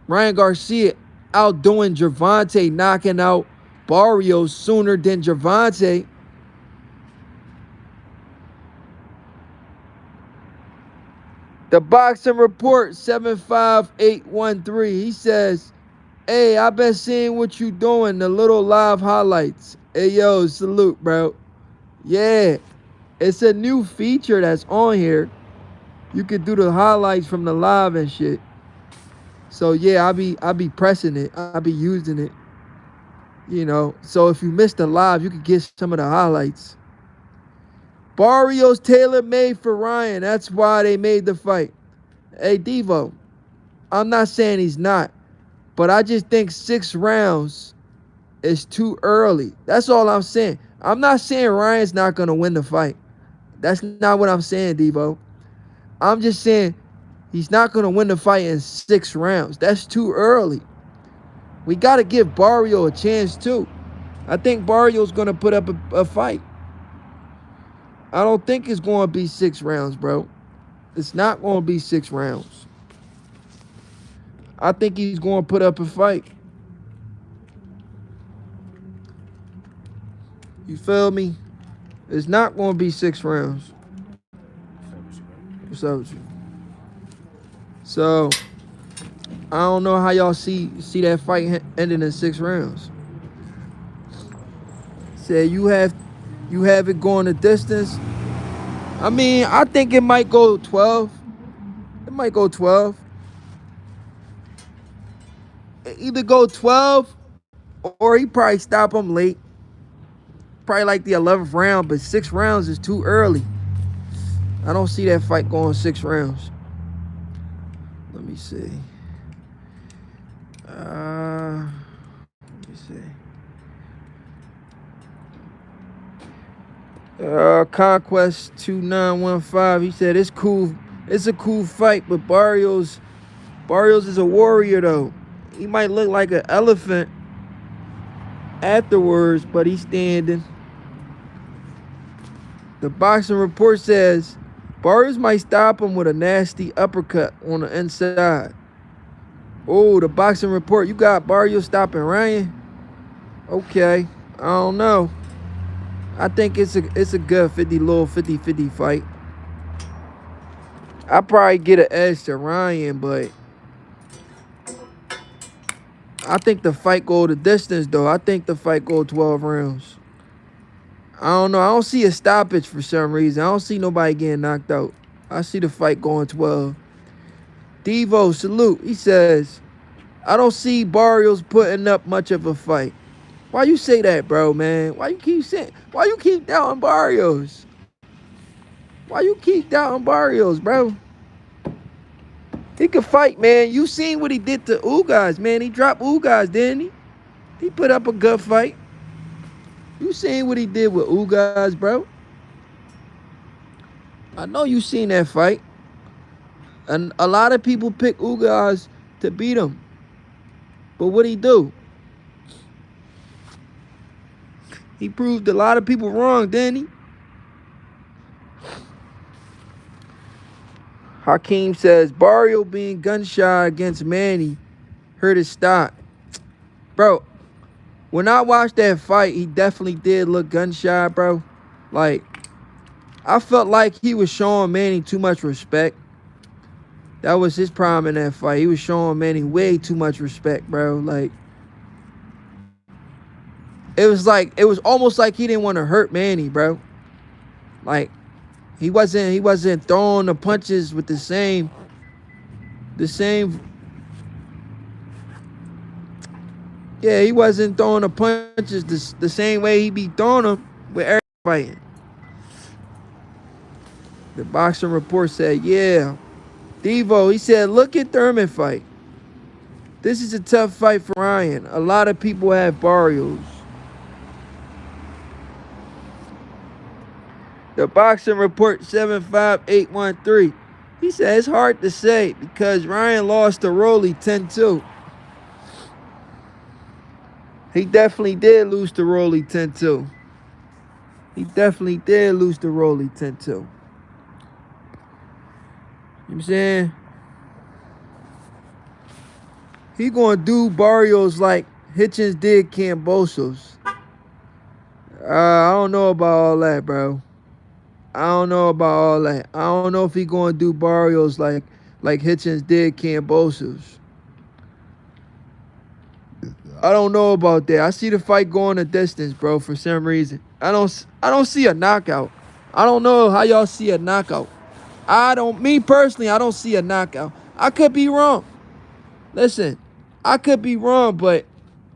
Ryan Garcia outdoing Gervonta, knocking out Barrios sooner than Gervonta. The Boxing Report 75813. He says, hey, I been seeing what you doing, the little live highlights. Hey, yo, salute, bro. Yeah, it's a new feature that's on here. You could do the highlights from the live and shit. So yeah, I be pressing it. I be using it. You know, so if you missed the live, you could get some of the highlights. Barrios tailor-made for Ryan. That's why they made the fight. Hey, Devo, I'm not saying he's not, but I just think 6 rounds is too early. That's all I'm saying. I'm not saying Ryan's not going to win the fight. That's not what I'm saying, Devo. I'm just saying he's not going to win the fight in 6 rounds. That's too early. We got to give Barrio a chance, too. I think Barrio's going to put up a fight. I don't think it's going to be 6 rounds, bro. It's not going to be 6 rounds. I think he's going to put up a fight. You feel me? It's not going to be 6 rounds. What's up with you? So, I don't know how y'all see that fight ending in 6 rounds. Say you have it going the distance. I mean, I think it might go 12. It might go 12. Either go 12 or he probably stop him late. Probably like the 11th round, but 6 rounds is too early. I don't see that fight going 6 rounds. Let me see. Let me see. Conquest 2915. He said it's cool. It's a cool fight, but Barrios is a warrior though. He might look like an elephant afterwards, but he's standing. The Boxing Report says Barrios might stop him with a nasty uppercut on the inside. Oh, the Boxing Report. You got Barrios stopping Ryan? Okay. I don't know. I think it's a good 50-50 fight. I probably get an edge to Ryan, but I think the fight go the distance though. I think the fight go 12 rounds. I don't know. I don't see a stoppage for some reason. I don't see nobody getting knocked out. I see the fight going 12. Devo, salute. He says, I don't see Barrios putting up much of a fight. Why you say that, bro, man? Why you keep doubting Barrios? Why you keep doubting Barrios, bro? He could fight, man. You seen what he did to Ugas, man. He dropped Ugas, didn't he? He put up a good fight. You seen what he did with Ugas, bro? I know you seen that fight. And a lot of people pick Ugas to beat him. But what'd he do? He proved a lot of people wrong, didn't he? Hakeem says, Barrio being gun-shy against Manny hurt his stock. Bro, when I watched that fight, he definitely did look gun-shy, bro. Like, I felt like he was showing Manny too much respect. That was his problem in that fight. He was showing Manny way too much respect, bro. Like, it was almost like he didn't want to hurt Manny, bro. Like, he wasn't throwing the punches with the same. Yeah, he wasn't throwing the punches the same way he be throwing them with every fighting. The boxing report said, yeah. Devo, he said, look at Thurman fight. This is a tough fight for Ryan. A lot of people have Barrios. The boxing report 75813. He said it's hard to say because Ryan lost to Rolly 10-2. He definitely did lose to Rolly 10-2. He definitely did lose to Rolly 10-2. You know what I'm saying? He gonna do Barrios like Hitchens did Cambosos. I don't know about all that, bro. I don't know about all that. I don't know if he gonna do Barrios like Hitchens did Cambosos. I don't know about that. I see the fight going a distance, bro, for some reason. I don't see a knockout. I don't know how y'all see a knockout. Me personally, I don't see a knockout. I could be wrong. Listen, I could be wrong, but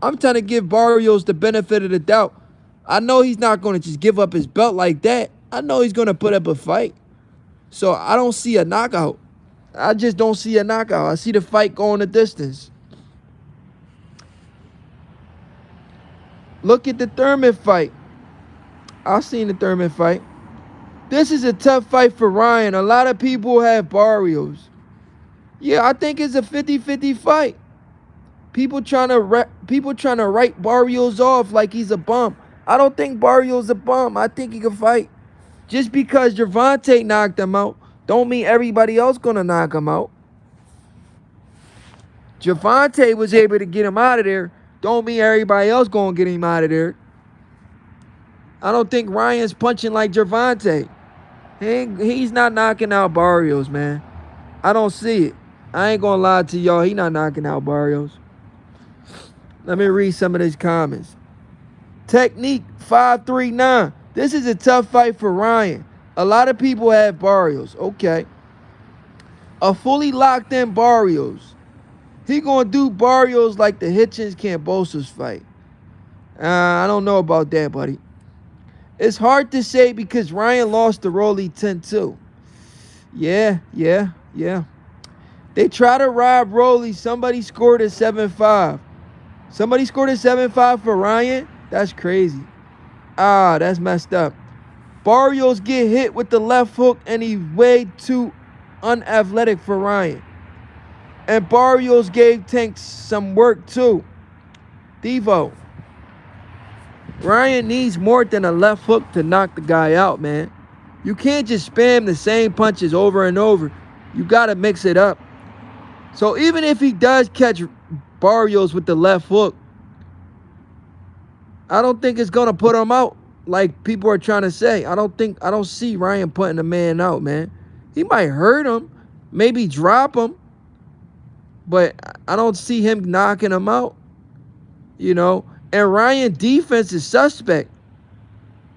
I'm trying to give Barrios the benefit of the doubt. I know he's not going to just give up his belt like that. I know he's going to put up a fight. So I don't see a knockout. I just don't see a knockout. I see the fight going a distance. Look at the Thurman fight. I've seen the Thurman fight. This is a tough fight for Ryan. A lot of people have Barrios. Yeah, I think it's a 50-50 fight. People trying to write Barrios off like he's a bum. I don't think Barrios a bum. I think he can fight. Just because Gervonta knocked him out, don't mean everybody else gonna knock him out. Gervonta was able to get him out of there. Don't mean everybody else gonna get him out of there. I don't think Ryan's punching like Gervonta. He's not knocking out Barrios, man. I don't see it. I ain't gonna lie to y'all. He not knocking out Barrios. Let me read some of these comments. Technique 539. This is a tough fight for Ryan. A lot of people have Barrios. Okay. A fully locked in Barrios. He gonna do Barrios like the Hitchens Cambosos fight. I don't know about that, buddy. It's hard to say because Ryan lost to Rolly 10-2. Yeah. They try to rob Rolly. Somebody scored a 7-5. Somebody scored a 7-5 for Ryan? That's crazy. That's messed up. Barrios get hit with the left hook and he's way too unathletic for Ryan. And Barrios gave Tank some work too. Devo. Ryan needs more than a left hook to knock the guy out, man. You can't just spam the same punches over and over. You got to mix it up. So even if he does catch Barrios with the left hook, I don't think it's going to put him out like people are trying to say. I don't see Ryan putting a man out, man. He might hurt him, maybe drop him, but I don't see him knocking him out, you know. And Ryan defense is suspect.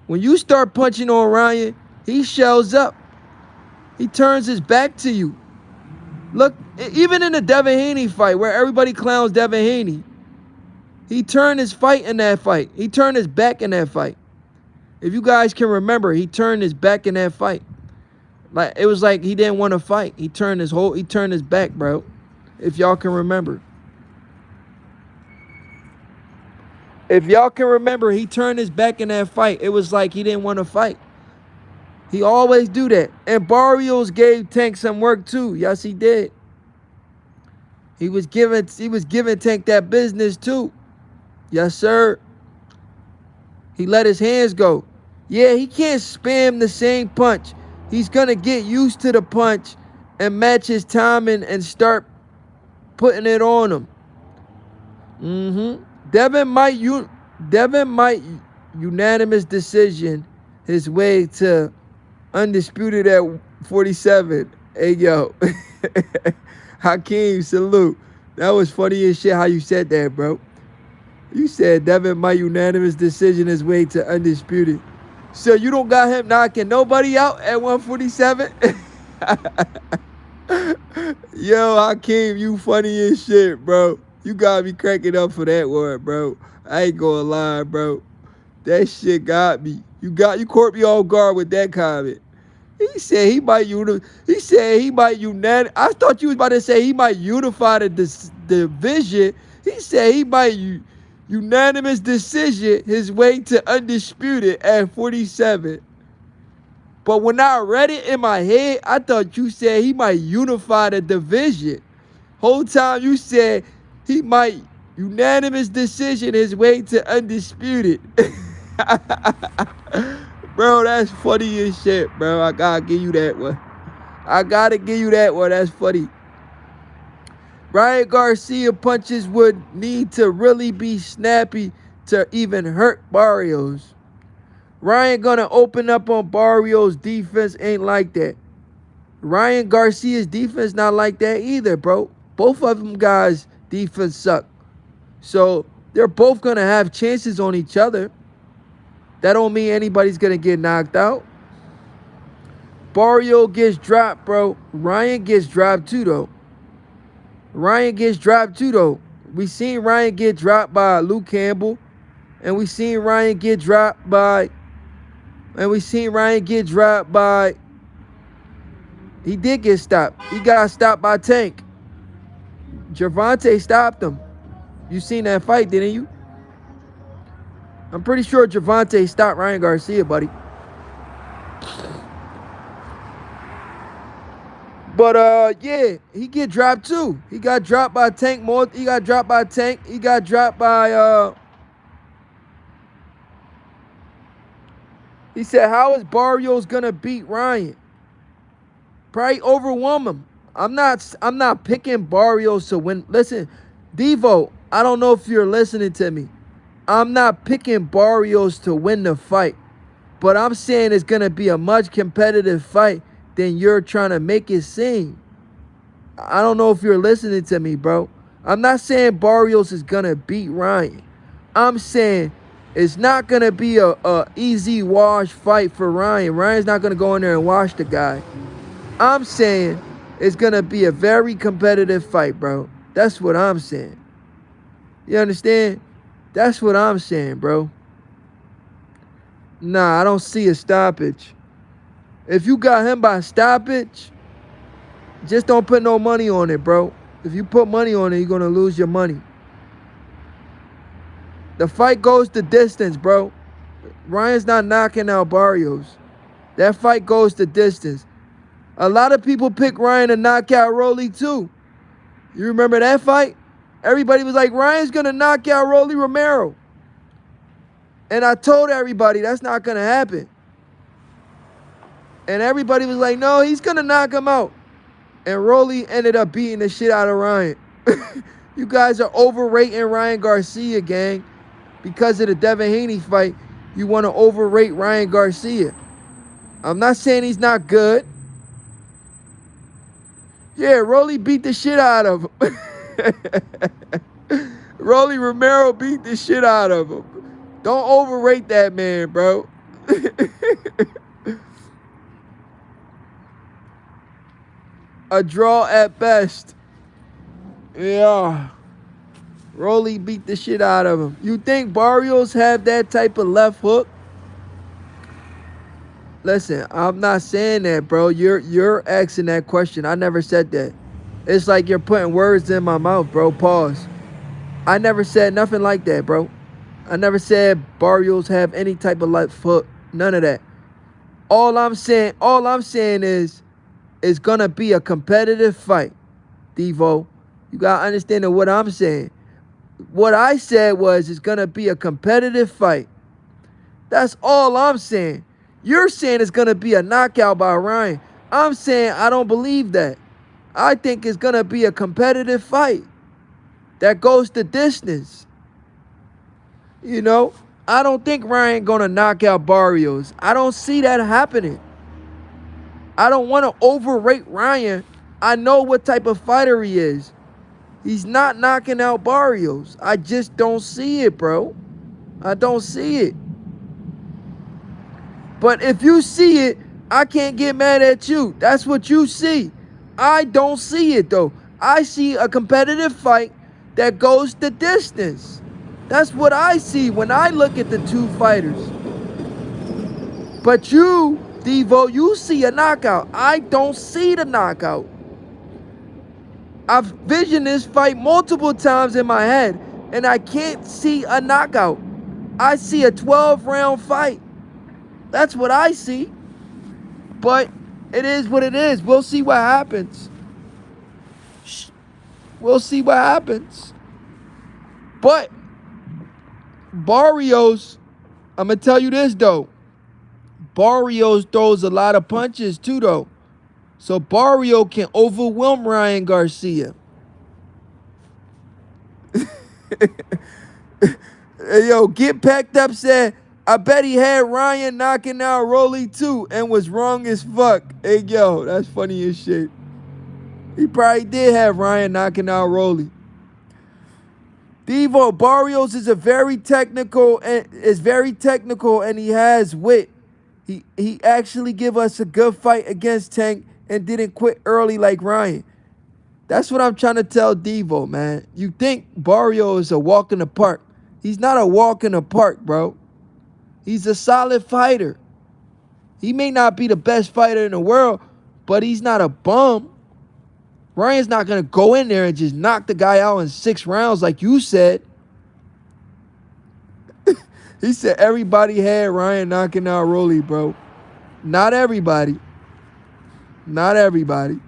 When you start punching on Ryan, he shells up. He turns his back to you. Look, even in the Devin Haney fight where everybody clowns Devin Haney, he turned his fight in that fight. He turned his back in that fight. If you guys can remember, he turned his back in that fight. Like it was like he didn't want to fight. He turned his back, bro. If y'all can remember. If y'all can remember, he turned his back in that fight. It was like he didn't want to fight. He always do that. And Barrios gave Tank some work too. Yes, he did. He was giving Tank that business too. Yes, sir. He let his hands go. Yeah, he can't spam the same punch. He's gonna get used to the punch and match his timing and start putting it on him. Devin might unanimous decision his way to undisputed at 47. Hey, yo. Hakeem, salute. That was funny as shit how you said that, bro. You said Devin might unanimous decision his way to undisputed. So you don't got him knocking nobody out at 147? Yo, Hakeem, you funny as shit, bro. You got me cracking up for that one, bro. I ain't gonna lie, bro. That shit got me. You caught me off guard with that comment. He said he might He said he might unite. I thought you was about to say he might unify the division. He said he might unanimous decision his way to undisputed at 47. But when I read it in my head, I thought you said he might unify the division. Whole time you said he might unanimous decision his way to undisputed. Bro, that's funny as shit, bro. I gotta give you that one. I gotta give you that one. That's funny. Ryan Garcia punches would need to really be snappy to even hurt Barrios. Ryan gonna open up on Barrios' defense ain't like that. Ryan Garcia's defense not like that either, bro. Both of them guys' defense suck. So they're both gonna have chances on each other. That don't mean anybody's gonna get knocked out. Barrio gets dropped, bro. Ryan gets dropped too, though. We seen Ryan get dropped by Luke Campbell. And we seen Ryan get dropped by... He did get stopped. He got stopped by Tank. Gervonta stopped him. You seen that fight, didn't you? I'm pretty sure Gervonta stopped Ryan Garcia, buddy. But yeah, he get dropped too. He got dropped by Tank more. He got dropped by Tank. He got dropped by He said, how is Barrios gonna beat Ryan? Probably overwhelm him. I'm not picking Barrios to win. Listen, Devo, I don't know if you're listening to me. I'm not picking Barrios to win the fight. But I'm saying it's gonna be a much competitive fight than you're trying to make it seem. I don't know if you're listening to me, bro. I'm not saying Barrios is gonna beat Ryan. I'm saying it's not gonna be a easy wash fight for Ryan. Ryan's not gonna go in there and wash the guy. I'm saying it's gonna be a very competitive fight, bro. That's what I'm saying. You understand? That's what I'm saying, bro. Nah, I don't see a stoppage. If you got him by stoppage, just don't put no money on it, bro. If you put money on it, you're gonna lose your money. The fight goes the distance, bro. Ryan's not knocking out Barrios. That fight goes the distance. A lot of people pick Ryan to knock out Rolly too. You remember that fight? Everybody was like, Ryan's going to knock out Rolly Romero. And I told everybody that's not going to happen. And everybody was like, no, he's going to knock him out. And Rolly ended up beating the shit out of Ryan. You guys are overrating Ryan Garcia, gang. Because of the Devin Haney fight, you want to overrate Ryan Garcia. I'm not saying he's not good. Yeah, Rolly beat the shit out of him. Rolly Romero beat the shit out of him. Don't overrate that man, bro. A draw at best. Yeah. Rolly beat the shit out of him. You think Barrios have that type of left hook? Listen, I'm not saying that, bro. You're asking that question. I never said that. It's like you're putting words in my mouth, bro. Pause. I never said nothing like that, bro. I never said Barrios have any type of left hook. None of that. All I'm saying is it's gonna be a competitive fight, Devo. You gotta understand what I'm saying. What I said was it's gonna be a competitive fight. That's all I'm saying. You're saying it's going to be a knockout by Ryan. I'm saying I don't believe that. I think it's going to be a competitive fight that goes the distance. You know, I don't think Ryan going to knock out Barrios. I don't see that happening. I don't want to overrate Ryan. I know what type of fighter he is. He's not knocking out Barrios. I just don't see it, bro. I don't see it. But if you see it, I can't get mad at you. That's what you see. I don't see it, though. I see a competitive fight that goes the distance. That's what I see when I look at the two fighters. But you Devo, you see a knockout. I don't see the knockout. I've visioned this fight multiple times in my head, and I can't see a knockout. I see a 12-round fight. That's what I see. But it is what it is. We'll see what happens. We'll see what happens. But Barrios, I'm going to tell you this, though. Barrios throws a lot of punches, too, though. So Barrio can overwhelm Ryan Garcia. Hey, yo, Get Packed Up said, I bet he had Ryan knocking out Rolly too and was wrong as fuck. Hey, yo, that's funny as shit. He probably did have Ryan knocking out Rolly. Devo, Barrios is very technical and he has wit. He actually give us a good fight against Tank and didn't quit early like Ryan. That's what I'm trying to tell Devo, man. You think Barrio is a walk in the park. He's not a walk in the park, bro. He's a solid fighter. He may not be the best fighter in the world, but he's not a bum. Ryan's not going to go in there and just knock the guy out in 6 rounds like you said. He said everybody had Ryan knocking out Rolly, bro. Not everybody. Not everybody.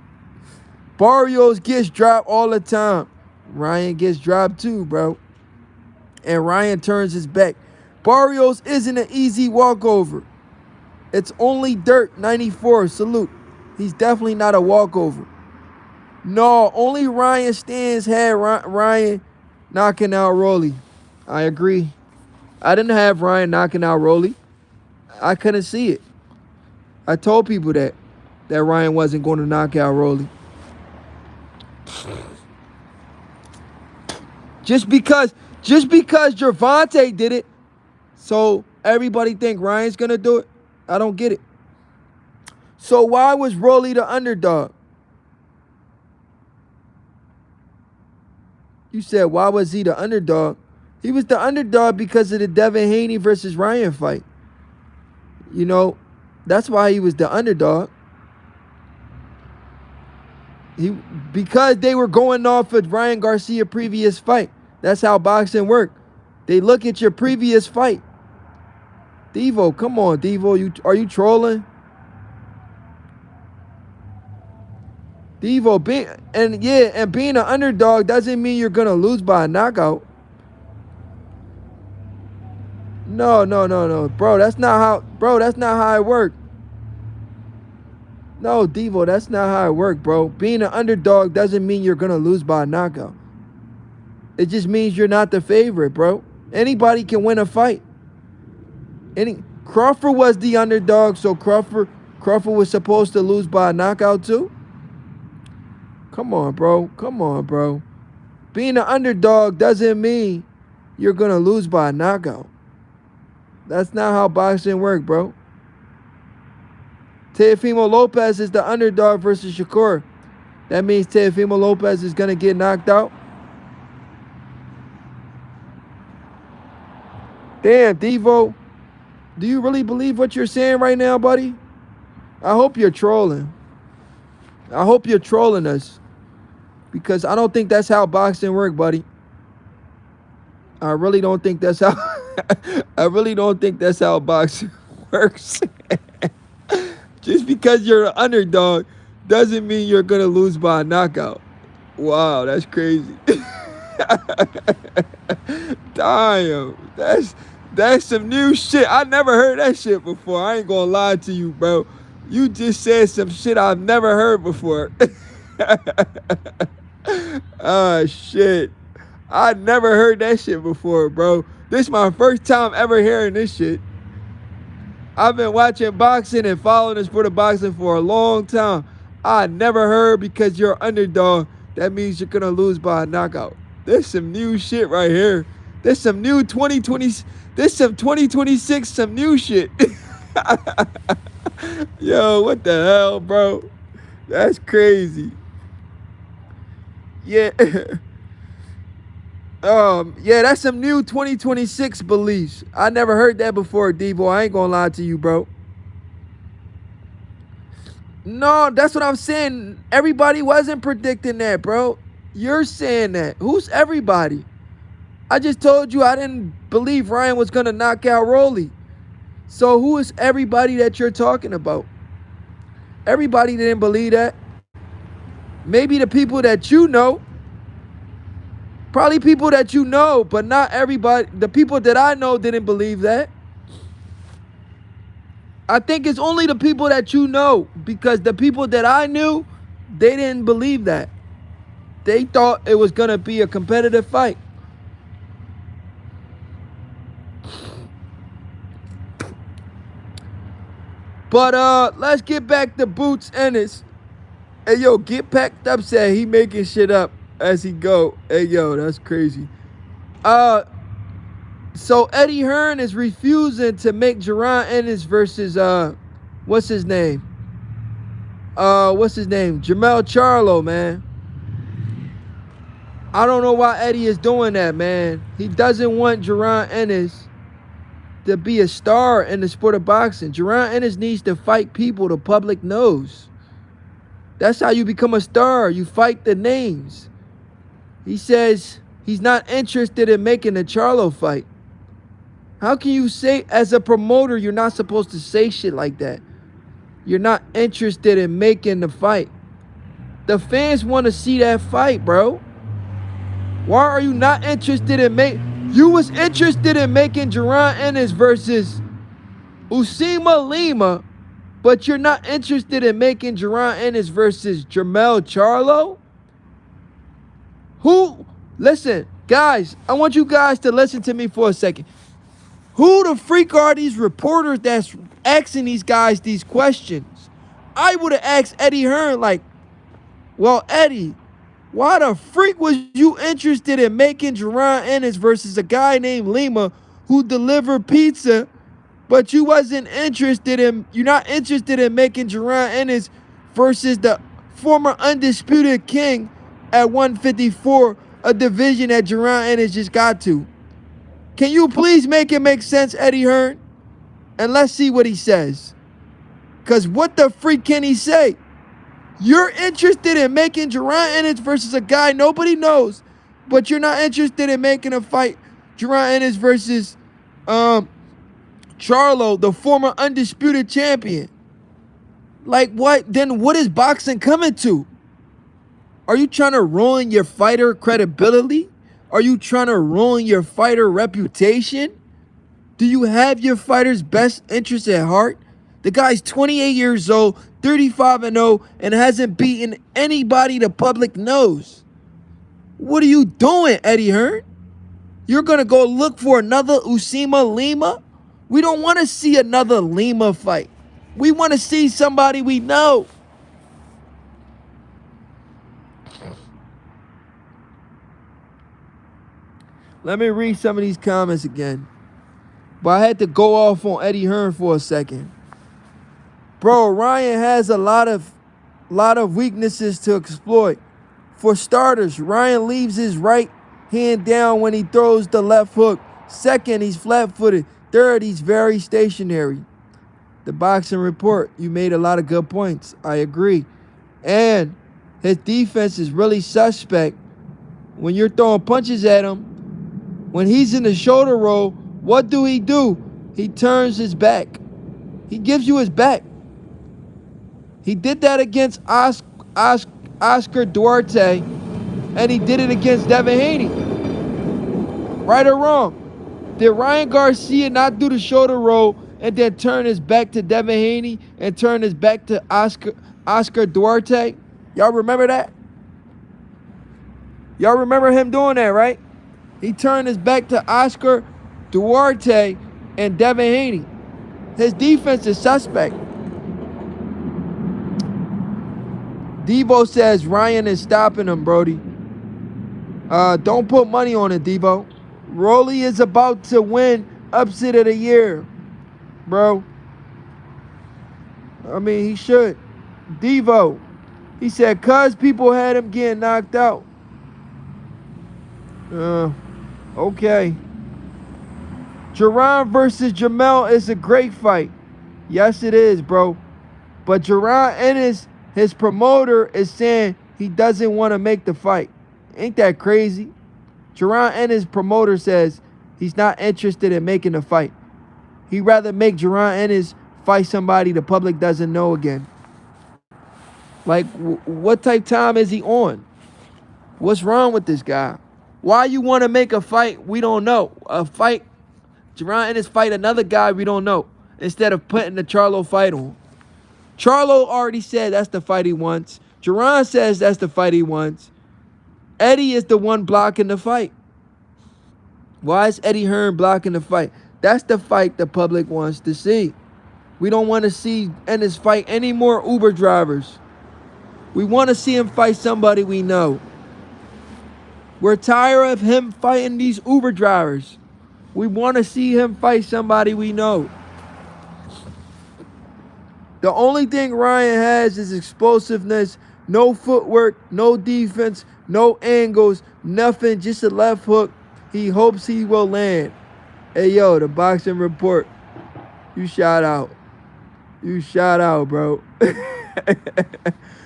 Barrios gets dropped all the time. Ryan gets dropped too, bro. And Ryan turns his back. Barrios isn't an easy walkover. It's only dirt, 94, salute. He's definitely not a walkover. No, only Ryan Stans had Ryan knocking out Rolly. I agree. I didn't have Ryan knocking out Rolly. I couldn't see it. I told people that Ryan wasn't going to knock out Rolly. Just because Gervonta did it, so everybody think Ryan's going to do it? I don't get it. So why was Rolly the underdog? You said, why was he the underdog? He was the underdog because of the Devin Haney versus Ryan fight. You know, that's why he was the underdog. Because they were going off of Ryan Garcia's previous fight. That's how boxing works. They look at your previous fight. Devo, come on, Devo. Are you trolling? Devo, being an underdog doesn't mean you're gonna lose by a knockout. No, bro. That's not how it works. No, Devo, that's not how it works, bro. Being an underdog doesn't mean you're gonna lose by a knockout. It just means you're not the favorite, bro. Anybody can win a fight. Crawford was the underdog, so Crawford was supposed to lose by a knockout too? Come on, bro. Being an underdog doesn't mean you're going to lose by a knockout. That's not how boxing works, bro. Teofimo Lopez is the underdog versus Shakur. That means Teofimo Lopez is going to get knocked out. Damn, Devo. Do you really believe what you're saying right now, buddy? I hope you're trolling. I hope you're trolling us. Because I don't think that's how boxing works, buddy. I really don't think that's how boxing works. Just because you're an underdog doesn't mean you're gonna lose by a knockout. Wow, that's crazy. Damn, that's some new shit. I never heard that shit before. I ain't gonna lie to you, bro. You just said some shit I've never heard before. Oh, shit. I never heard that shit before, bro. This is my first time ever hearing this shit. I've been watching boxing and following the sport of boxing for a long time. I never heard because you're an underdog, that means you're going to lose by a knockout. There's some new shit right here. There's some new 2020. There's some 2026, some new shit. Yo, what the hell, bro? That's crazy. Yeah. Yeah, that's some new 2026 beliefs. I never heard that before, Devo. I ain't gonna lie to you, bro. No, that's what I'm saying. Everybody wasn't predicting that, bro. You're saying that. Who's everybody? I just told you I didn't believe Ryan was going to knock out Rolly. So who is everybody that you're talking about? Everybody didn't believe that. Maybe the people that you know. Probably people that you know, but not everybody. The people that I know didn't believe that. I think it's only the people that you know, because the people that I knew, they didn't believe that. They thought it was going to be a competitive fight. But let's get back to Boots Ennis. Hey, yo, get packed up said he making shit up as he go. Hey, yo, that's crazy. So Eddie Hearn is refusing to make Jaron Ennis versus what's his name? Jamel Charlo, man. I don't know why Eddie is doing that, man. He doesn't want Jaron Ennis to be a star in the sport of boxing. Jaron Ennis needs to fight people the public knows. That's how you become a star. You fight the names. He says he's not interested in making a Charlo fight. How can you say, as a promoter, you're not supposed to say shit like that? You're not interested in making the fight. The fans want to see that fight, bro. Why are you not interested in You was interested in making Jaron Ennis versus Usima Lima, but you're not interested in making Jaron Ennis versus Jamel Charlo? Listen, guys, I want you guys to listen to me for a second. Who the freak are these reporters that's asking these guys these questions? I would have asked Eddie Hearn, like, well, Eddie, why the freak was you interested in making Jaron Ennis versus a guy named Lima who delivered pizza, but you're not interested in making Jaron Ennis versus the former undisputed king at 154, a division that Jaron Ennis just got to? Can you please make it make sense, Eddie Hearn? And let's see what he says. Because what the freak can he say? You're interested in making Jaron Ennis versus a guy nobody knows, but you're not interested in making a fight Jaron Ennis versus Charlo, the former undisputed champion. Like, what? Then what is boxing coming to? Are you trying to ruin your fighter credibility? Are you trying to ruin your fighter reputation? Do you have your fighter's best interest at heart? The guy's 28 years old, 35-0, and hasn't beaten anybody the public knows. What are you doing, Eddie Hearn? You're going to go look for another Usima Lima? We don't want to see another Lima fight. We want to see somebody we know. Let me read some of these comments again. But I had to go off on Eddie Hearn for a second. Bro, Ryan has a lot of weaknesses to exploit. For starters, Ryan leaves his right hand down when he throws the left hook. Second, he's flat-footed. Third, he's very stationary. The Boxing Report, you made a lot of good points. I agree. And his defense is really suspect. When you're throwing punches at him, when he's in the shoulder roll, what do? He turns his back. He gives you his back. He did that against Oscar Duarte, and he did it against Devin Haney. Right or wrong? Did Ryan Garcia not do the shoulder roll and then turn his back to Devin Haney and turn his back to Oscar Duarte? Y'all remember that? Y'all remember him doing that, right? He turned his back to Oscar Duarte and Devin Haney. His defense is suspect. Devo says Ryan is stopping him, Brody. Don't put money on it, Devo. Rolly is about to win upset of the year, bro. I mean, he should. Devo, he said, cuz people had him getting knocked out. Okay. Jaron versus Jamel is a great fight. Yes, it is, bro. But Jaron Ennis, his promoter, is saying he doesn't want to make the fight. Ain't that crazy? Jaron Ennis' promoter says he's not interested in making the fight. He'd rather make Jaron Ennis fight somebody the public doesn't know again. Like, what type time is he on? What's wrong with this guy? Why you want to make a fight we don't know? A fight, Jaron Ennis fight another guy we don't know, instead of putting the Charlo fight on. Charlo already said that's the fight he wants. Jaron says that's the fight he wants. Eddie is the one blocking the fight. Why is Eddie Hearn blocking the fight? That's the fight the public wants to see. We don't want to see Ennis fight any more Uber drivers. We want to see him fight somebody we know. We're tired of him fighting these Uber drivers. We want to see him fight somebody we know. The only thing Ryan has is explosiveness, no footwork, no defense, no angles, nothing, just a left hook. He hopes he will land. Hey, yo, the boxing report. You shout out. You shout out, bro.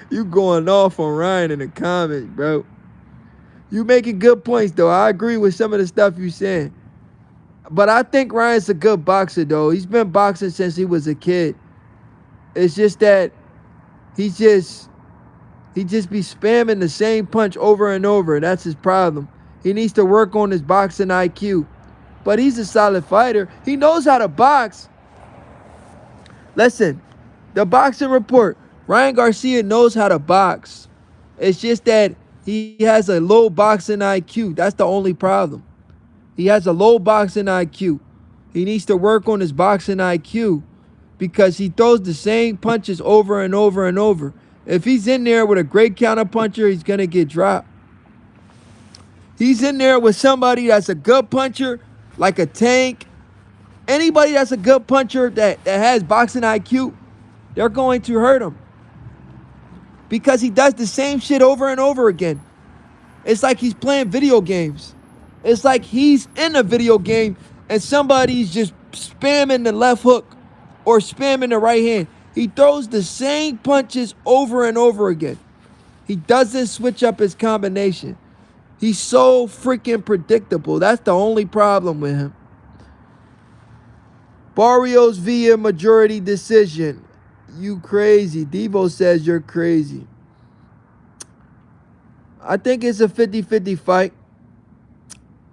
You going off on Ryan in the comments, bro. You making good points, though. I agree with some of the stuff you saying. But I think Ryan's a good boxer, though. He's been boxing since he was a kid. It's just that he just be spamming the same punch over and over. That's his problem. He needs to work on his boxing IQ. But he's a solid fighter. He knows how to box. Listen, the boxing report. Ryan Garcia knows how to box. It's just that he has a low boxing IQ. That's the only problem. He has a low boxing IQ. He needs to work on his boxing IQ because he throws the same punches over and over and over. If he's in there with a great counterpuncher, he's going to get dropped. He's in there with somebody that's a good puncher, like a Tank. Anybody that's a good puncher that has boxing IQ, they're going to hurt him. Because he does the same shit over and over again. It's like he's playing video games. It's like he's in a video game and somebody's just spamming the left hook or spamming the right hand. He throws the same punches over and over again. He doesn't switch up his combination. He's so freaking predictable. That's the only problem with him. Barrios via majority decision. You crazy. Devo says you're crazy. I think it's a 50-50 fight.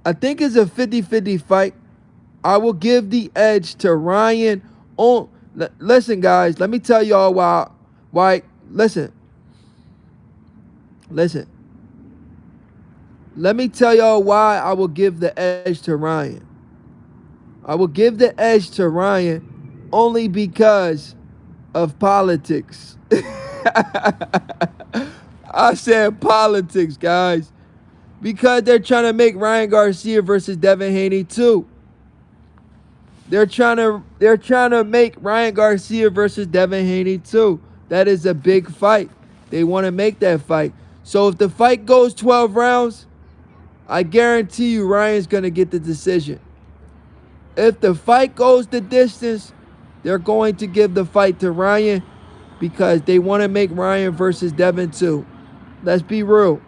I think it's a 50-50 fight. I will give the edge to Ryan. Listen, guys. Let me tell y'all why. Listen. Let me tell y'all why I will give the edge to Ryan. I will give the edge to Ryan only because of politics. I said politics, guys. Because they're trying to make Ryan Garcia versus Devin Haney too. They're trying to make Ryan Garcia versus Devin Haney too. That is a big fight. They want to make that fight. So if the fight goes 12 rounds, I guarantee you Ryan's going to get the decision. If the fight goes the distance, they're going to give the fight to Ryan because they want to make Ryan versus Devin too. Let's be real.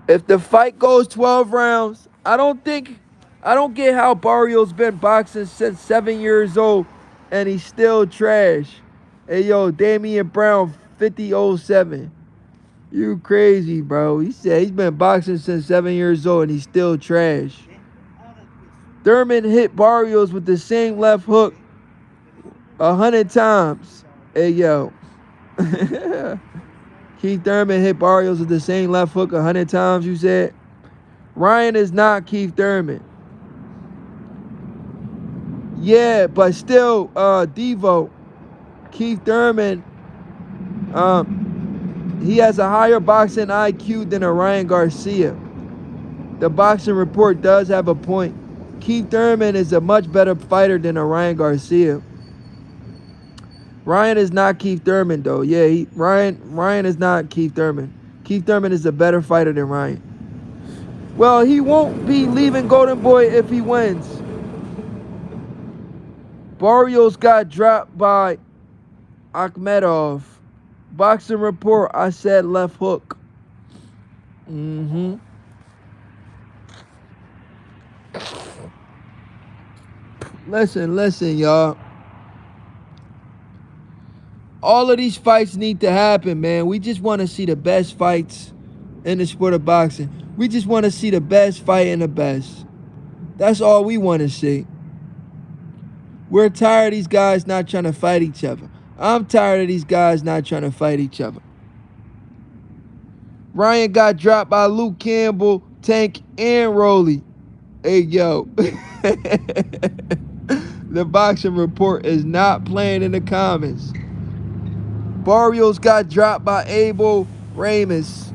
If the fight goes 12 rounds, I don't get how Barrios been boxing since 7 years old and he's still trash. Hey, yo, Damian Brown, 50-07. You crazy, bro. He said he's been boxing since 7 years old and he's still trash. Thurman hit Barrios with the same left hook 100 times. Hey, yo. Keith Thurman hit Barrios with the same left hook 100 times, you said? Ryan is not Keith Thurman. Yeah, but still, Devo, Keith Thurman, he has a higher boxing IQ than a Ryan Garcia. The boxing report does have a point. Keith Thurman is a much better fighter than a Ryan Garcia. Ryan is not Keith Thurman, though. Yeah, Ryan is not Keith Thurman. Keith Thurman is a better fighter than Ryan. Well, he won't be leaving Golden Boy if he wins. Barrios got dropped by Akhmedov. Boxing report, I said left hook. Listen, y'all. All of these fights need to happen, man. We just want to see the best fights in the sport of boxing. We just want to see the best fight in the best. That's all we want to see. We're tired of these guys not trying to fight each other. I'm tired of these guys not trying to fight each other. Ryan got dropped by Luke Campbell, Tank, and Rolly. Hey, yo. The boxing report is not playing in the comments. Barrios got dropped by Abel Ramis.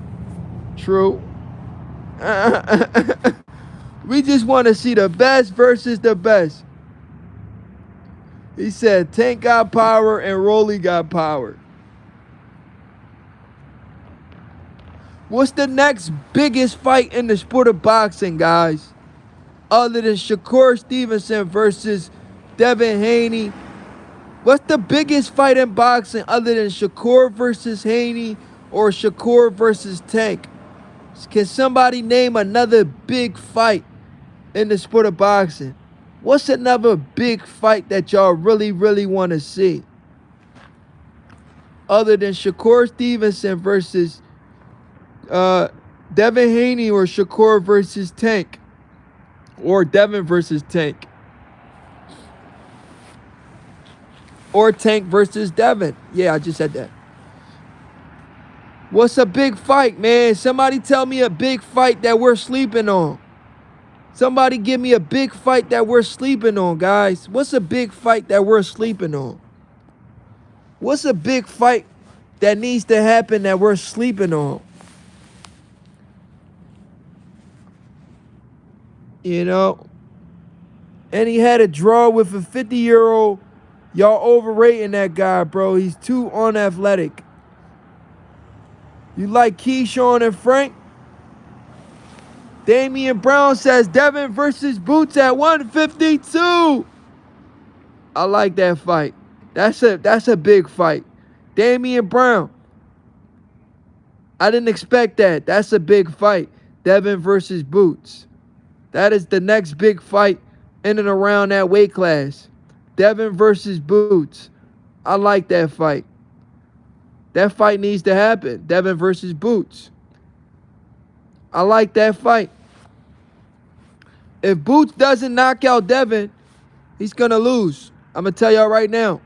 True. We just want to see the best versus the best. He said Tank got power and Rolly got power. What's the next biggest fight in the sport of boxing, guys? Other than Shakur Stevenson versus Devin Haney. What's the biggest fight in boxing other than Shakur versus Haney or Shakur versus Tank? Can somebody name another big fight in the sport of boxing? What's another big fight that y'all really, really want to see? Other than Shakur Stevenson versus Devin Haney or Shakur versus Tank. Or Devin versus Tank. Or Tank versus Devin. Yeah, I just said that. What's a big fight, man? Somebody tell me a big fight that we're sleeping on. Somebody give me a big fight that we're sleeping on, guys. What's a big fight that we're sleeping on? What's a big fight that needs to happen that we're sleeping on? You know? And he had a draw with a 50-year-old. Y'all overrating that guy, bro. He's too unathletic. You like Keyshawn and Frank? Damian Brown says Devin versus Boots at 152. I like that fight. That's a big fight. Damian Brown. I didn't expect that. That's a big fight. Devin versus Boots. That is the next big fight in and around that weight class. Devin versus Boots. I like that fight. That fight needs to happen. Devin versus Boots. I like that fight. If Boots doesn't knock out Devin, he's going to lose. I'm going to tell y'all right now.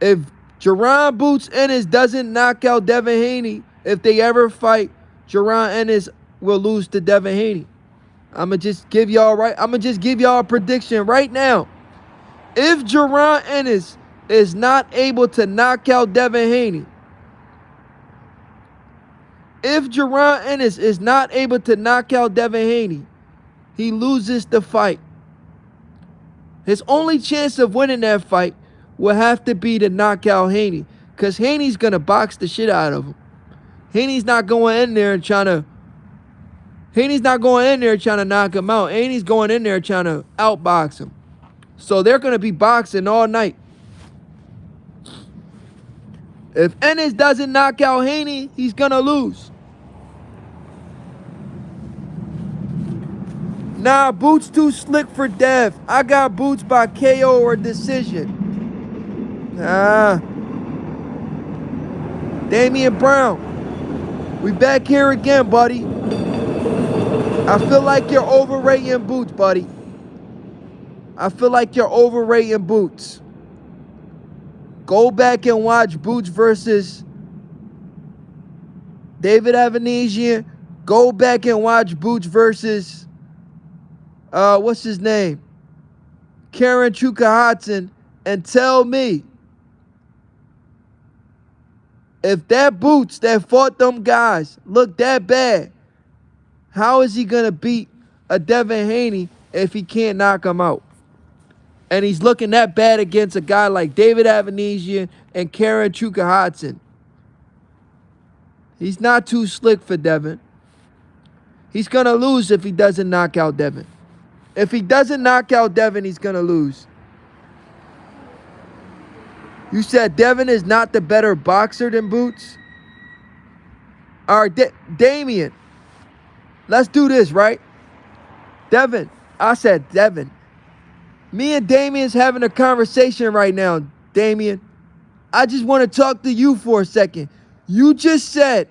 If Jaron Boots Ennis doesn't knock out Devin Haney, if they ever fight, Jaron Ennis will lose to Devin Haney. I'm going to just give y'all a prediction right now. If Jaron Ennis is not able to knock out Devin Haney, if Jaron Ennis is not able to knock out Devin Haney, he loses the fight. His only chance of winning that fight will have to be to knock out Haney, because Haney's going to box the shit out of him. Haney's not going in there trying to knock him out. Haney's going in there trying to outbox him. So they're going to be boxing all night. If Ennis doesn't knock out Haney, he's going to lose. Nah, Boots too slick for Dev. I got Boots by KO or decision. Damian Brown. We back here again, buddy. I feel like you're overrating Boots, buddy. I feel like you're overrating Boots. Go back and watch Boots versus David Avanesian. Go back and watch Boots versus what's his name? Karen Chuka-Hudson, and tell me if that Boots that fought them guys look that bad, how is he gonna beat a Devin Haney if he can't knock him out? And he's looking that bad against a guy like David Avanesian and Karen Chuka-Hudson. He's not too slick for Devin. He's going to lose if he doesn't knock out Devin. If he doesn't knock out Devin, he's going to lose. You said Devin is not the better boxer than Boots? All right, Damian, let's do this, right? Devin, I said Devin. Me and Damian's having a conversation right now, Damian. I just want to talk to you for a second. You just said,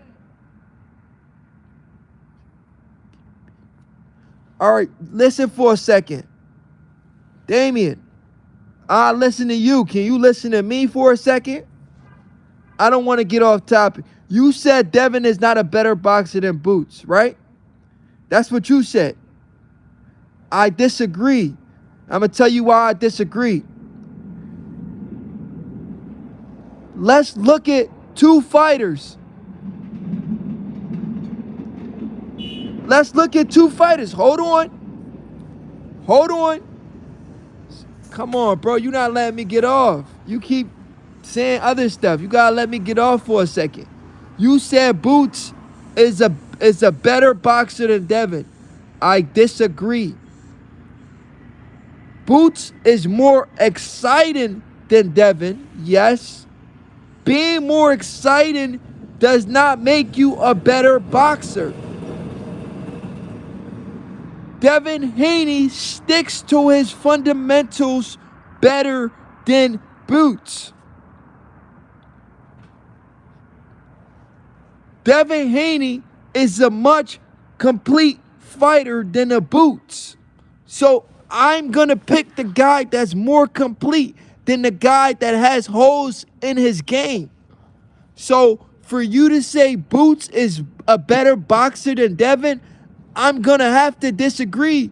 all right, listen for a second. Damian, I listen to you. Can you listen to me for a second? I don't want to get off topic. You said Devin is not a better boxer than Boots, right? That's what you said. I disagree. I'm going to tell you why I disagree. Let's look at two fighters. Let's look at two fighters. Hold on. Hold on. Come on, bro. You're not letting me get off. You keep saying other stuff. You got to let me get off for a second. You said Boots is a better boxer than Devin. I disagree. Boots is more exciting than Devin, yes. Being more exciting does not make you a better boxer. Devin Haney sticks to his fundamentals better than Boots. Devin Haney is a much complete fighter than a Boots. So I'm going to pick the guy that's more complete than the guy that has holes in his game. So for you to say Boots is a better boxer than Devin, I'm going to have to disagree.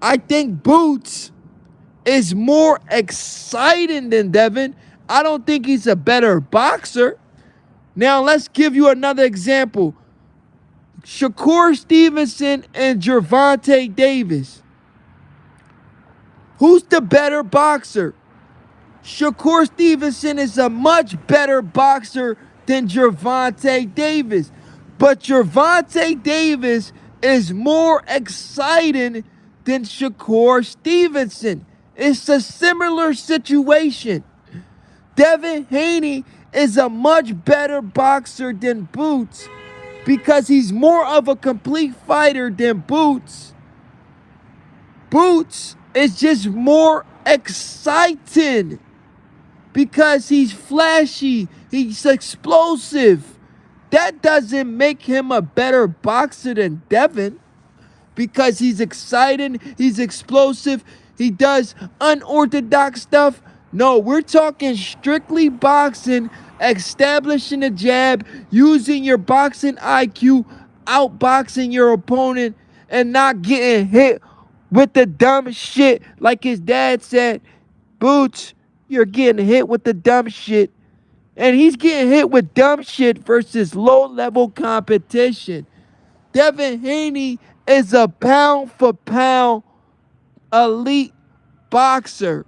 I think Boots is more exciting than Devin. I don't think he's a better boxer. Now, let's give you another example. Shakur Stevenson and Gervonta Davis. Who's the better boxer? Shakur Stevenson is a much better boxer than Gervonta Davis. But Gervonta Davis is more exciting than Shakur Stevenson. It's a similar situation. Devin Haney is a much better boxer than Boots because he's more of a complete fighter than Boots. Boots is just more exciting because he's flashy, he's explosive. That doesn't make him a better boxer than Devin because he's exciting, he's explosive, he does unorthodox stuff. No, we're talking strictly boxing, establishing a jab, using your boxing IQ, outboxing your opponent, and not getting hit with the dumb shit like his dad said. Boots, you're getting hit with the dumb shit. And he's getting hit with dumb shit versus low-level competition. Devin Haney is a pound-for-pound elite boxer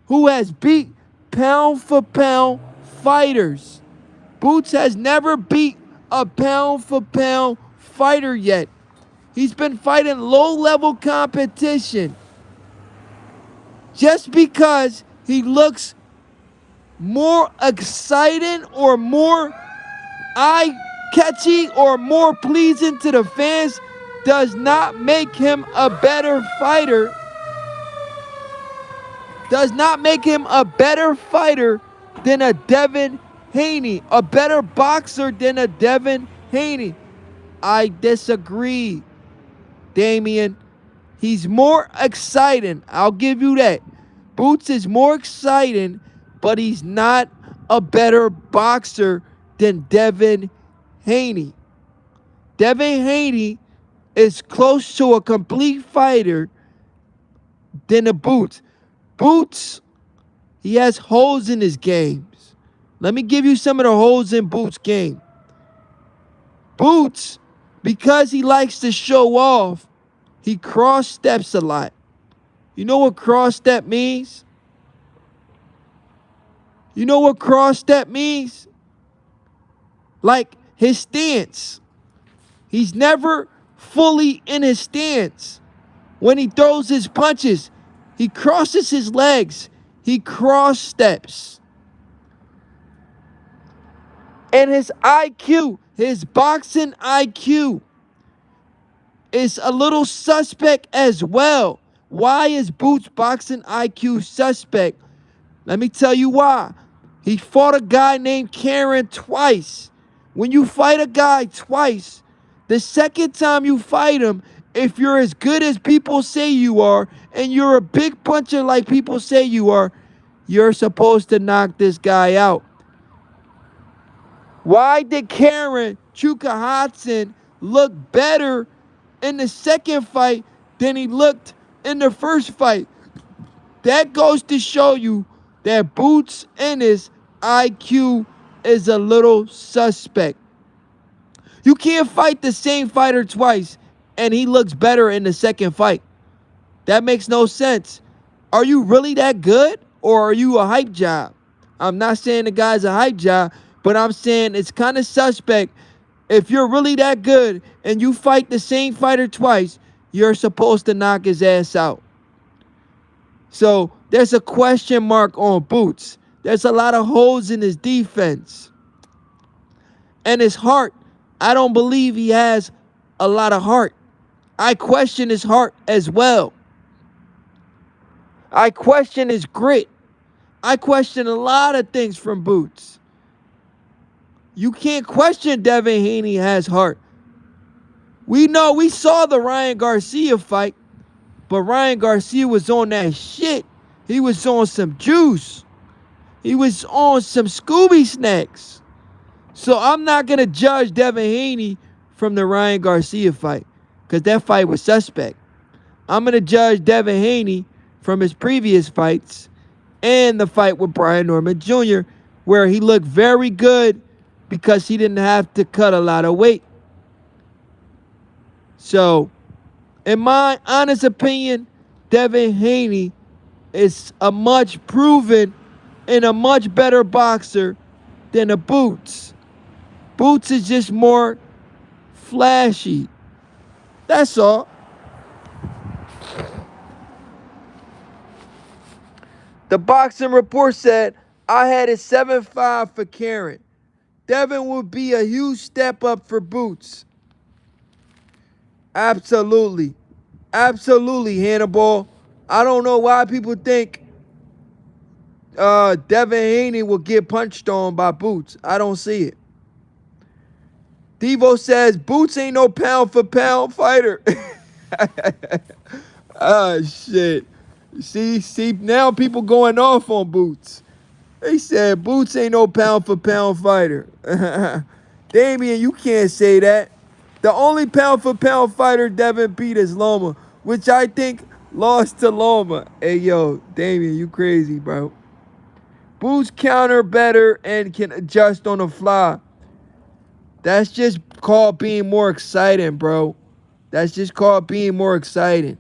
who has beat pound-for-pound fighters. Boots has never beat a pound-for-pound fighter yet. He's been fighting low-level competition. Just because he looks more exciting or more eye-catchy or more pleasing to the fans does not make him a better fighter. Does not make him a better fighter than a Devin Haney, a better boxer than a Devin Haney. I disagree, Damian. He's more exciting. I'll give you that. Boots is more exciting, but he's not a better boxer than Devin Haney. Devin Haney is close to a complete fighter than a Boots. Boots, he has holes in his games. Let me give you some of the holes in Boots' game. Boots, because he likes to show off, he cross steps a lot. You know what cross step means? You know what cross step means? Like his stance. He's never fully in his stance. When he throws his punches, he crosses his legs. He cross steps. And his IQ, his boxing IQ, is a little suspect as well. Why is Boots' boxing IQ suspect? Let me tell you why. He fought a guy named Karen twice. When you fight a guy twice, the second time you fight him, if you're as good as people say you are, and you're a big puncher like people say you are, you're supposed to knock this guy out. Why did Karen Chuka look better in the second fight than he looked in the first fight? That goes to show you that Boots Ennis' IQ is a little suspect. You can't fight the same fighter twice and he looks better in the second fight. That makes no sense. Are you really that good, or are you a hype job? I'm not saying the guy's a hype job, but I'm saying it's kind of suspect. If you're really that good and you fight the same fighter twice, you're supposed to knock his ass out. So there's a question mark on Boots. There's a lot of holes in his defense. And his heart, I don't believe he has a lot of heart. I question his heart as well. I question his grit. I question a lot of things from Boots. You can't question Devin Haney has heart. We saw the Ryan Garcia fight, but Ryan Garcia was on that shit. He was on some juice. He was on some Scooby snacks. So I'm not going to judge Devin Haney from the Ryan Garcia fight, because that fight was suspect. I'm going to judge Devin Haney from his previous fights and the fight with Brian Norman Jr., where he looked very good because he didn't have to cut a lot of weight. So, in my honest opinion, Devin Haney is a much proven and a much better boxer than a Boots. Boots is just more flashy. That's all. The Boxing Report said, I had it 7-5 for Karen. Devin would be a huge step up for Boots. Absolutely. Absolutely, Hannibal. I don't know why people think Devin Haney will get punched on by Boots. I don't see it. Devo says, Boots ain't no pound-for-pound fighter. Oh, shit. See, now people going off on Boots. They said Boots ain't no pound-for-pound fighter. Damian, you can't say that. The only pound-for-pound fighter Devin beat is Loma, which I think lost to Loma. Hey, yo, Damian, you crazy, bro. Boots counter better and can adjust on the fly. That's just called being more exciting, bro. That's just called being more exciting.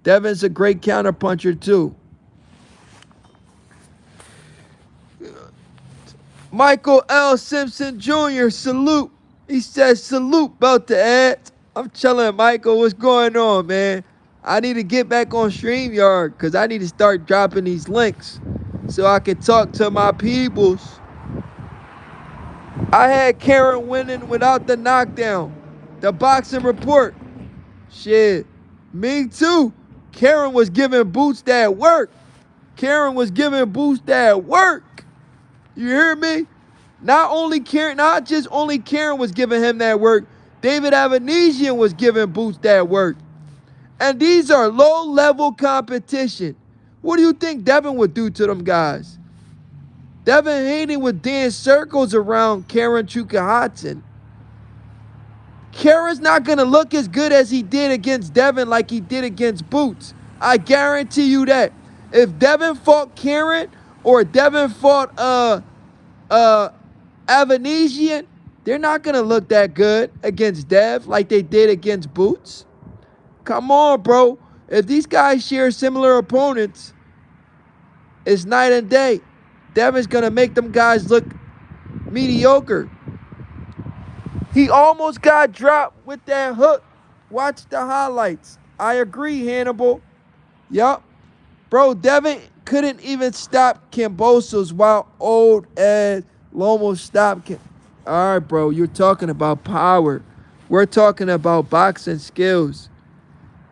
Devin's a great counterpuncher, too. Michael L. Simpson Jr., salute. He says, salute, about to add. I'm chilling, Michael. What's going on, man? I need to get back on StreamYard because I need to start dropping these links so I can talk to my peoples. I had Karen winning without the knockdown. The Boxing Report. Shit. Me too. Karen was giving Boots that work. Karen was giving Boots that work. You hear me? Not just only Karen was giving him that work. David Avanesian was giving Boots that work. And these are low-level competition. What do you think Devin would do to them guys? Devin Haney would dance circles around Karen Chuka. Karen's not going to look as good as he did against Devin like he did against Boots. I guarantee you that. If Devin fought Karen or Devin fought Avanesian, they're not going to look that good against Dev like they did against Boots. Come on, bro. If these guys share similar opponents, it's night and day. Devin's going to make them guys look mediocre. He almost got dropped with that hook. Watch the highlights. I agree, Hannibal. Yup. Bro, Devin couldn't even stop Kambosos while old as Lomo stopped him. All right, bro. You're talking about power. We're talking about boxing skills.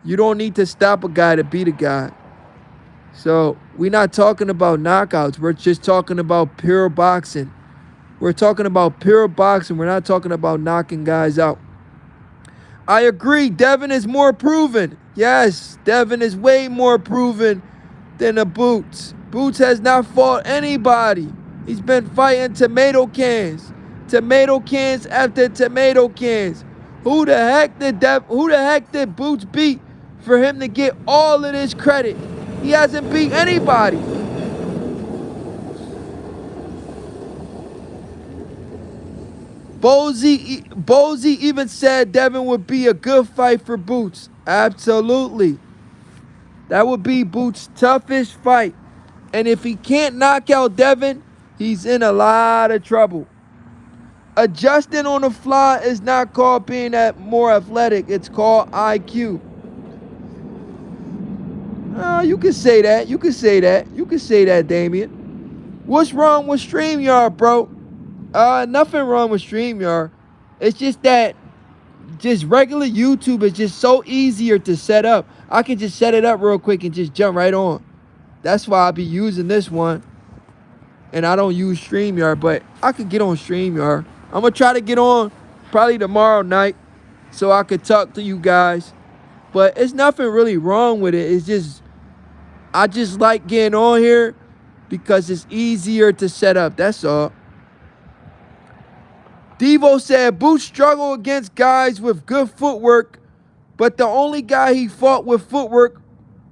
You don't need to stop a guy to beat a guy. So we're not talking about knockouts. We're just talking about pure boxing. We're talking about pure boxing. We're not talking about knocking guys out. I agree. Devin is more proven. Yes, Devin is way more proven than the Boots. Boots has not fought anybody. He's been fighting tomato cans. Tomato cans after tomato cans. Who the heck did Boots beat for him to get all of this credit? He hasn't beat anybody. Bozy even said Devin would be a good fight for Boots. Absolutely. That would be Boots' toughest fight. And if he can't knock out Devin, he's in a lot of trouble. Adjusting on the fly is not called being more athletic. It's called IQ. You can say that. You can say that. You can say that, Damien. What's wrong with StreamYard, bro? Nothing wrong with StreamYard. It's just that just regular YouTube is just so easier to set up. I can just set it up real quick and just jump right on. That's why I be using this one. And I don't use StreamYard, but I could get on StreamYard. I'm going to try to get on probably tomorrow night so I could talk to you guys. But it's nothing really wrong with it. It's just, I just like getting on here because it's easier to set up. That's all. Devo said Boots struggled against guys with good footwork, but the only guy he fought with footwork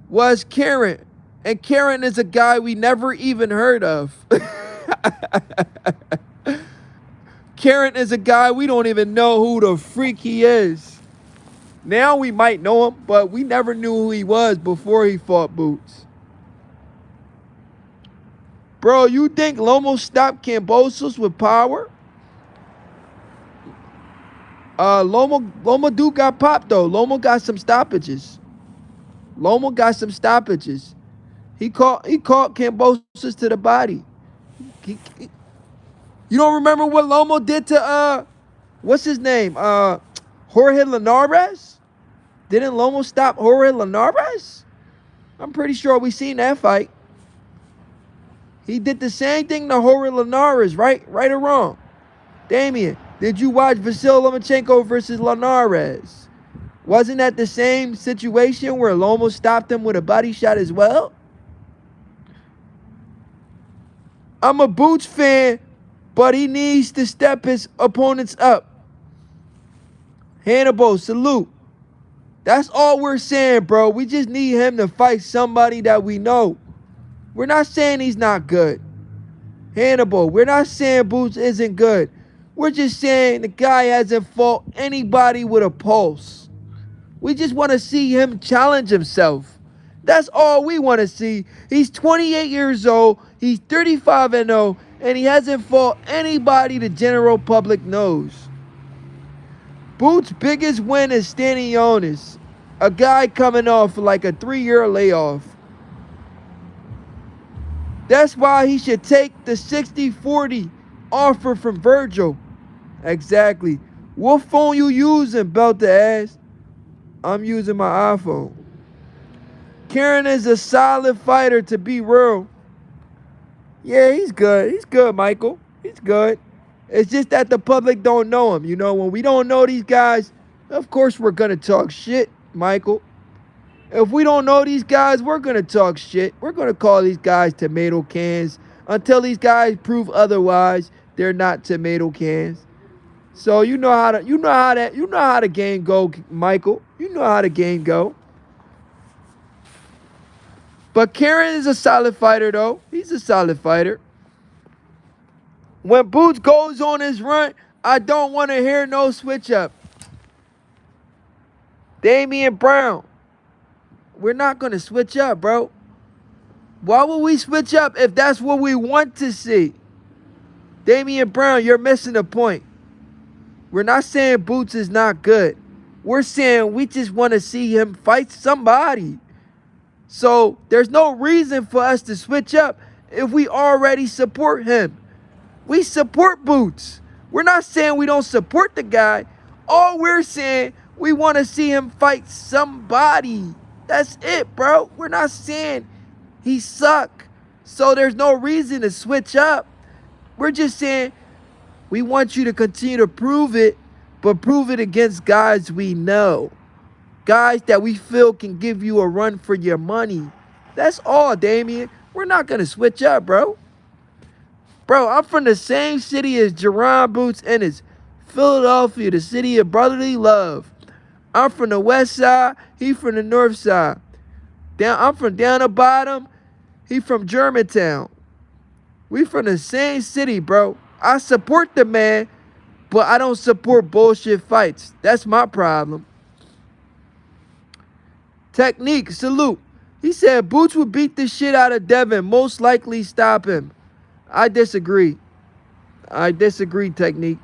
was Karen. And Karen is a guy we never even heard of. Karen is a guy we don't even know who the freak he is. Now we might know him, but we never knew who he was before he fought Boots. Bro, you think Lomo stopped Kambosos with power? Lomo dude got popped though. Lomo got some stoppages. He caught Kambosos to the body. You don't remember what Lomo did to what's his name? Jorge Linares? Didn't Lomo stop Jorge Linares? I'm pretty sure we seen that fight. He did the same thing to Jorge Linares, right? Right or wrong? Damien, did you watch Vasil Lomachenko versus Linares? Wasn't that the same situation where Lomo stopped him with a body shot as well? I'm a Boots fan, but he needs to step his opponents up. Hannibal, salute. That's all we're saying, bro. We just need him to fight somebody that we know. We're not saying he's not good. Hannibal, we're not saying Boots isn't good. We're just saying the guy hasn't fought anybody with a pulse. We just want to see him challenge himself. That's all we want to see. He's 28 years old. He's 35-0. And he hasn't fought anybody the general public knows. Boots' biggest win is Stanionis, a guy coming off like a 3-year layoff. That's why he should take the 60-40 offer from Virgil. Exactly. What phone you using, belt the ass? I'm using my iPhone. Karen is a solid fighter, to be real. Yeah, he's good. He's good, Michael. He's good. It's just that the public don't know him. You know, when we don't know these guys, of course we're going to talk shit, Michael. If we don't know these guys, we're going to talk shit. We're going to call these guys tomato cans until these guys prove otherwise. They're not tomato cans. So you know how the game go, Michael. You know how the game go. But Karen is a solid fighter, though. He's a solid fighter. When Boots goes on his run, I don't want to hear no switch up. Damian Brown, we're not going to switch up, bro. Why would we switch up if that's what we want to see? Damian Brown, you're missing the point. We're not saying Boots is not good. We're saying we just want to see him fight somebody. So there's no reason for us to switch up if we already support him. We support Boots. We're not saying we don't support the guy. All we're saying, we want to see him fight somebody. That's it, bro. We're not saying he suck, so there's no reason to switch up. We're just saying we want you to continue to prove it, but prove it against guys we know. Guys that we feel can give you a run for your money. That's all, Damian. We're not going to switch up, bro. Bro, I'm from the same city as Jaron Boots Ennis, Philadelphia, the city of brotherly love. I'm from the west side, he from the north side. I'm from down the bottom, he from Germantown. We from the same city, bro. I support the man, but I don't support bullshit fights. That's my problem. Technique, salute. He said Boots would beat the shit out of Devin, most likely stop him. I disagree. I disagree, Technique.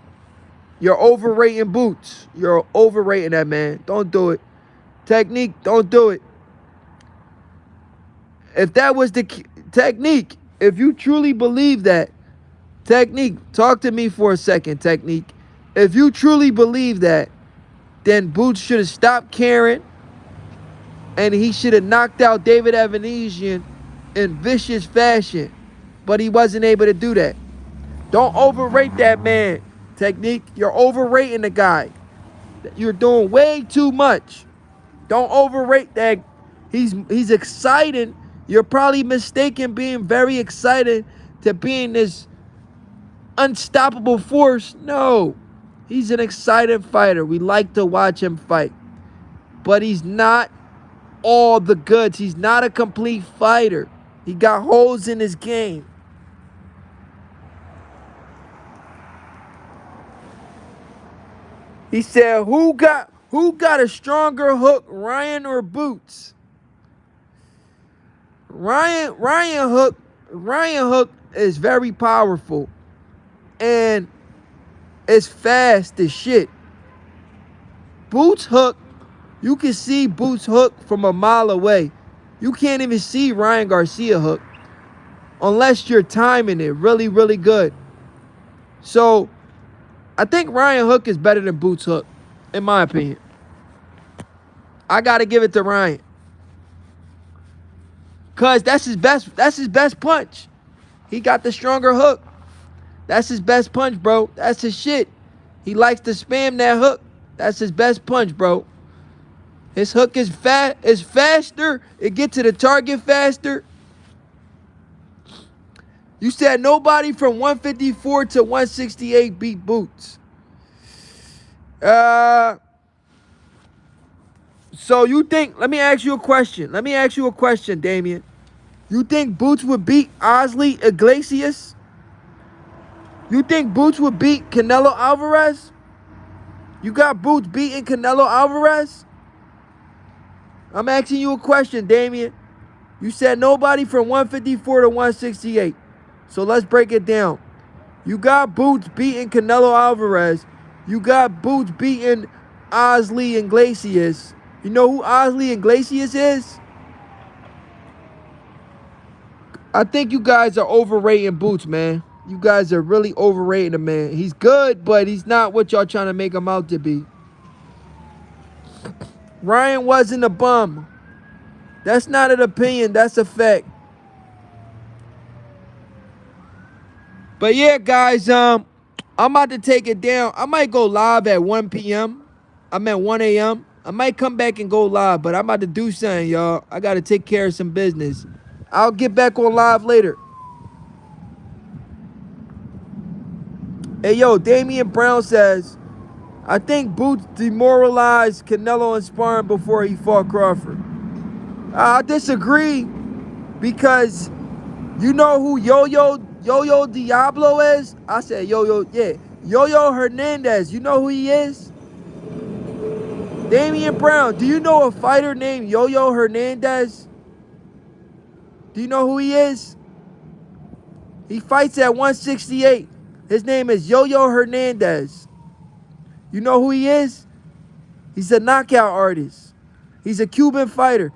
You're overrating Boots. You're overrating that man. Don't do it. Technique, don't do it. If that was the Technique, if you truly believe that, Technique, talk to me for a second, Technique. If you truly believe that, then Boots should have stopped caring, and he should have knocked out David Evanesian in vicious fashion. But he wasn't able to do that. Don't overrate that man, Technique. You're overrating the guy. You're doing way too much. Don't overrate that. He's exciting. You're probably mistaken being very excited to being this unstoppable force. No. He's an excited fighter. We like to watch him fight. But he's not all the goods. He's not a complete fighter. He got holes in his game. He said, who got a stronger hook, Ryan or Boots? Ryan Hook is very powerful. And it's fast as shit. Boots Hook, you can see Boots Hook from a mile away. You can't even see Ryan Garcia Hook unless you're timing it really, really good. So I think Ryan Hook is better than Boots Hook, in my opinion. I gotta give it to Ryan. Cause that's his best punch. He got the stronger hook. That's his best punch, bro. That's his shit. He likes to spam that hook. That's his best punch, bro. His hook is faster. It gets to the target faster. You said nobody from 154 to 168 beat Boots. So you think, let me ask you a question. Damian. You think Boots would beat Osley Iglesias? You think Boots would beat Canelo Alvarez? You got Boots beating Canelo Alvarez? I'm asking you a question, Damian. You said nobody from 154 to 168. So let's break it down. You got Boots beating Canelo Alvarez. You got Boots beating Osley Iglesias. You know who Osley Iglesias is? I think you guys are overrating Boots, man. You guys are really overrating the man. He's good, but he's not what y'all trying to make him out to be. Ryan wasn't a bum. That's not an opinion. That's a fact. But yeah, guys, I'm about to take it down. I might go live at 1 p.m. I'm at 1 a.m. I might come back and go live, but I'm about to do something, y'all. I got to take care of some business. I'll get back on live later. Hey, yo, Damian Brown says, I think Boots demoralized Canelo in sparring before he fought Crawford. I disagree because you know who Yo-Yo Diablo is? I said Yo-Yo, yeah. Yo-Yo Hernandez, you know who he is? Damian Brown, do you know a fighter named Yo-Yo Hernandez? Do you know who he is? He fights at 168. His name is Yo-Yo Hernandez. You know who he is? He's a knockout artist. He's a Cuban fighter.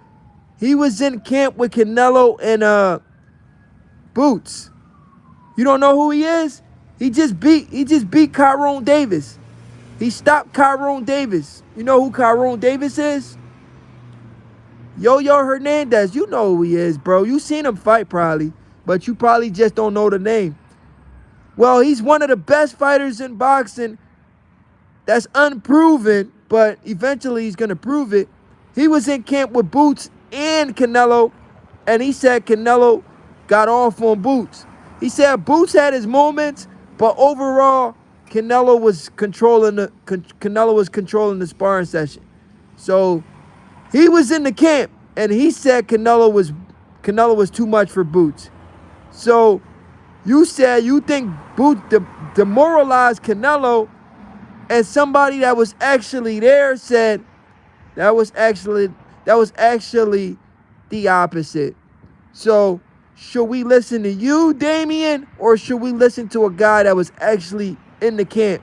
He was in camp with Canelo and Boots. You don't know who he is? He just beat Tyrone Davis. He stopped Tyrone Davis. You know who Tyrone Davis is? Yo Hernandez. You know who he is, bro. You seen him fight probably, but you probably just don't know the name. Well, he's one of the best fighters in boxing that's unproven, but eventually he's going to prove it. He was in camp with Boots and Canelo, and he said Canelo got off on Boots. He said Boots had his moments, but overall, Canelo was controlling the sparring session. So he was in the camp, and he said Canelo was too much for Boots. So you said you think Boots demoralized Canelo, and somebody that was actually there said that was actually the opposite. So should we listen to you, Damian, or should we listen to a guy that was actually in the camp?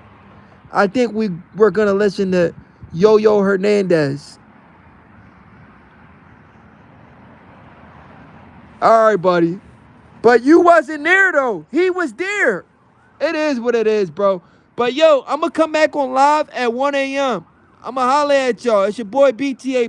I think we're gonna listen to Yo Hernandez. All right, buddy. But you wasn't there though. He was there. It is what it is, bro. But yo, I'm gonna come back on live at 1 a.m. I'm gonna holler at y'all. It's your boy BTA.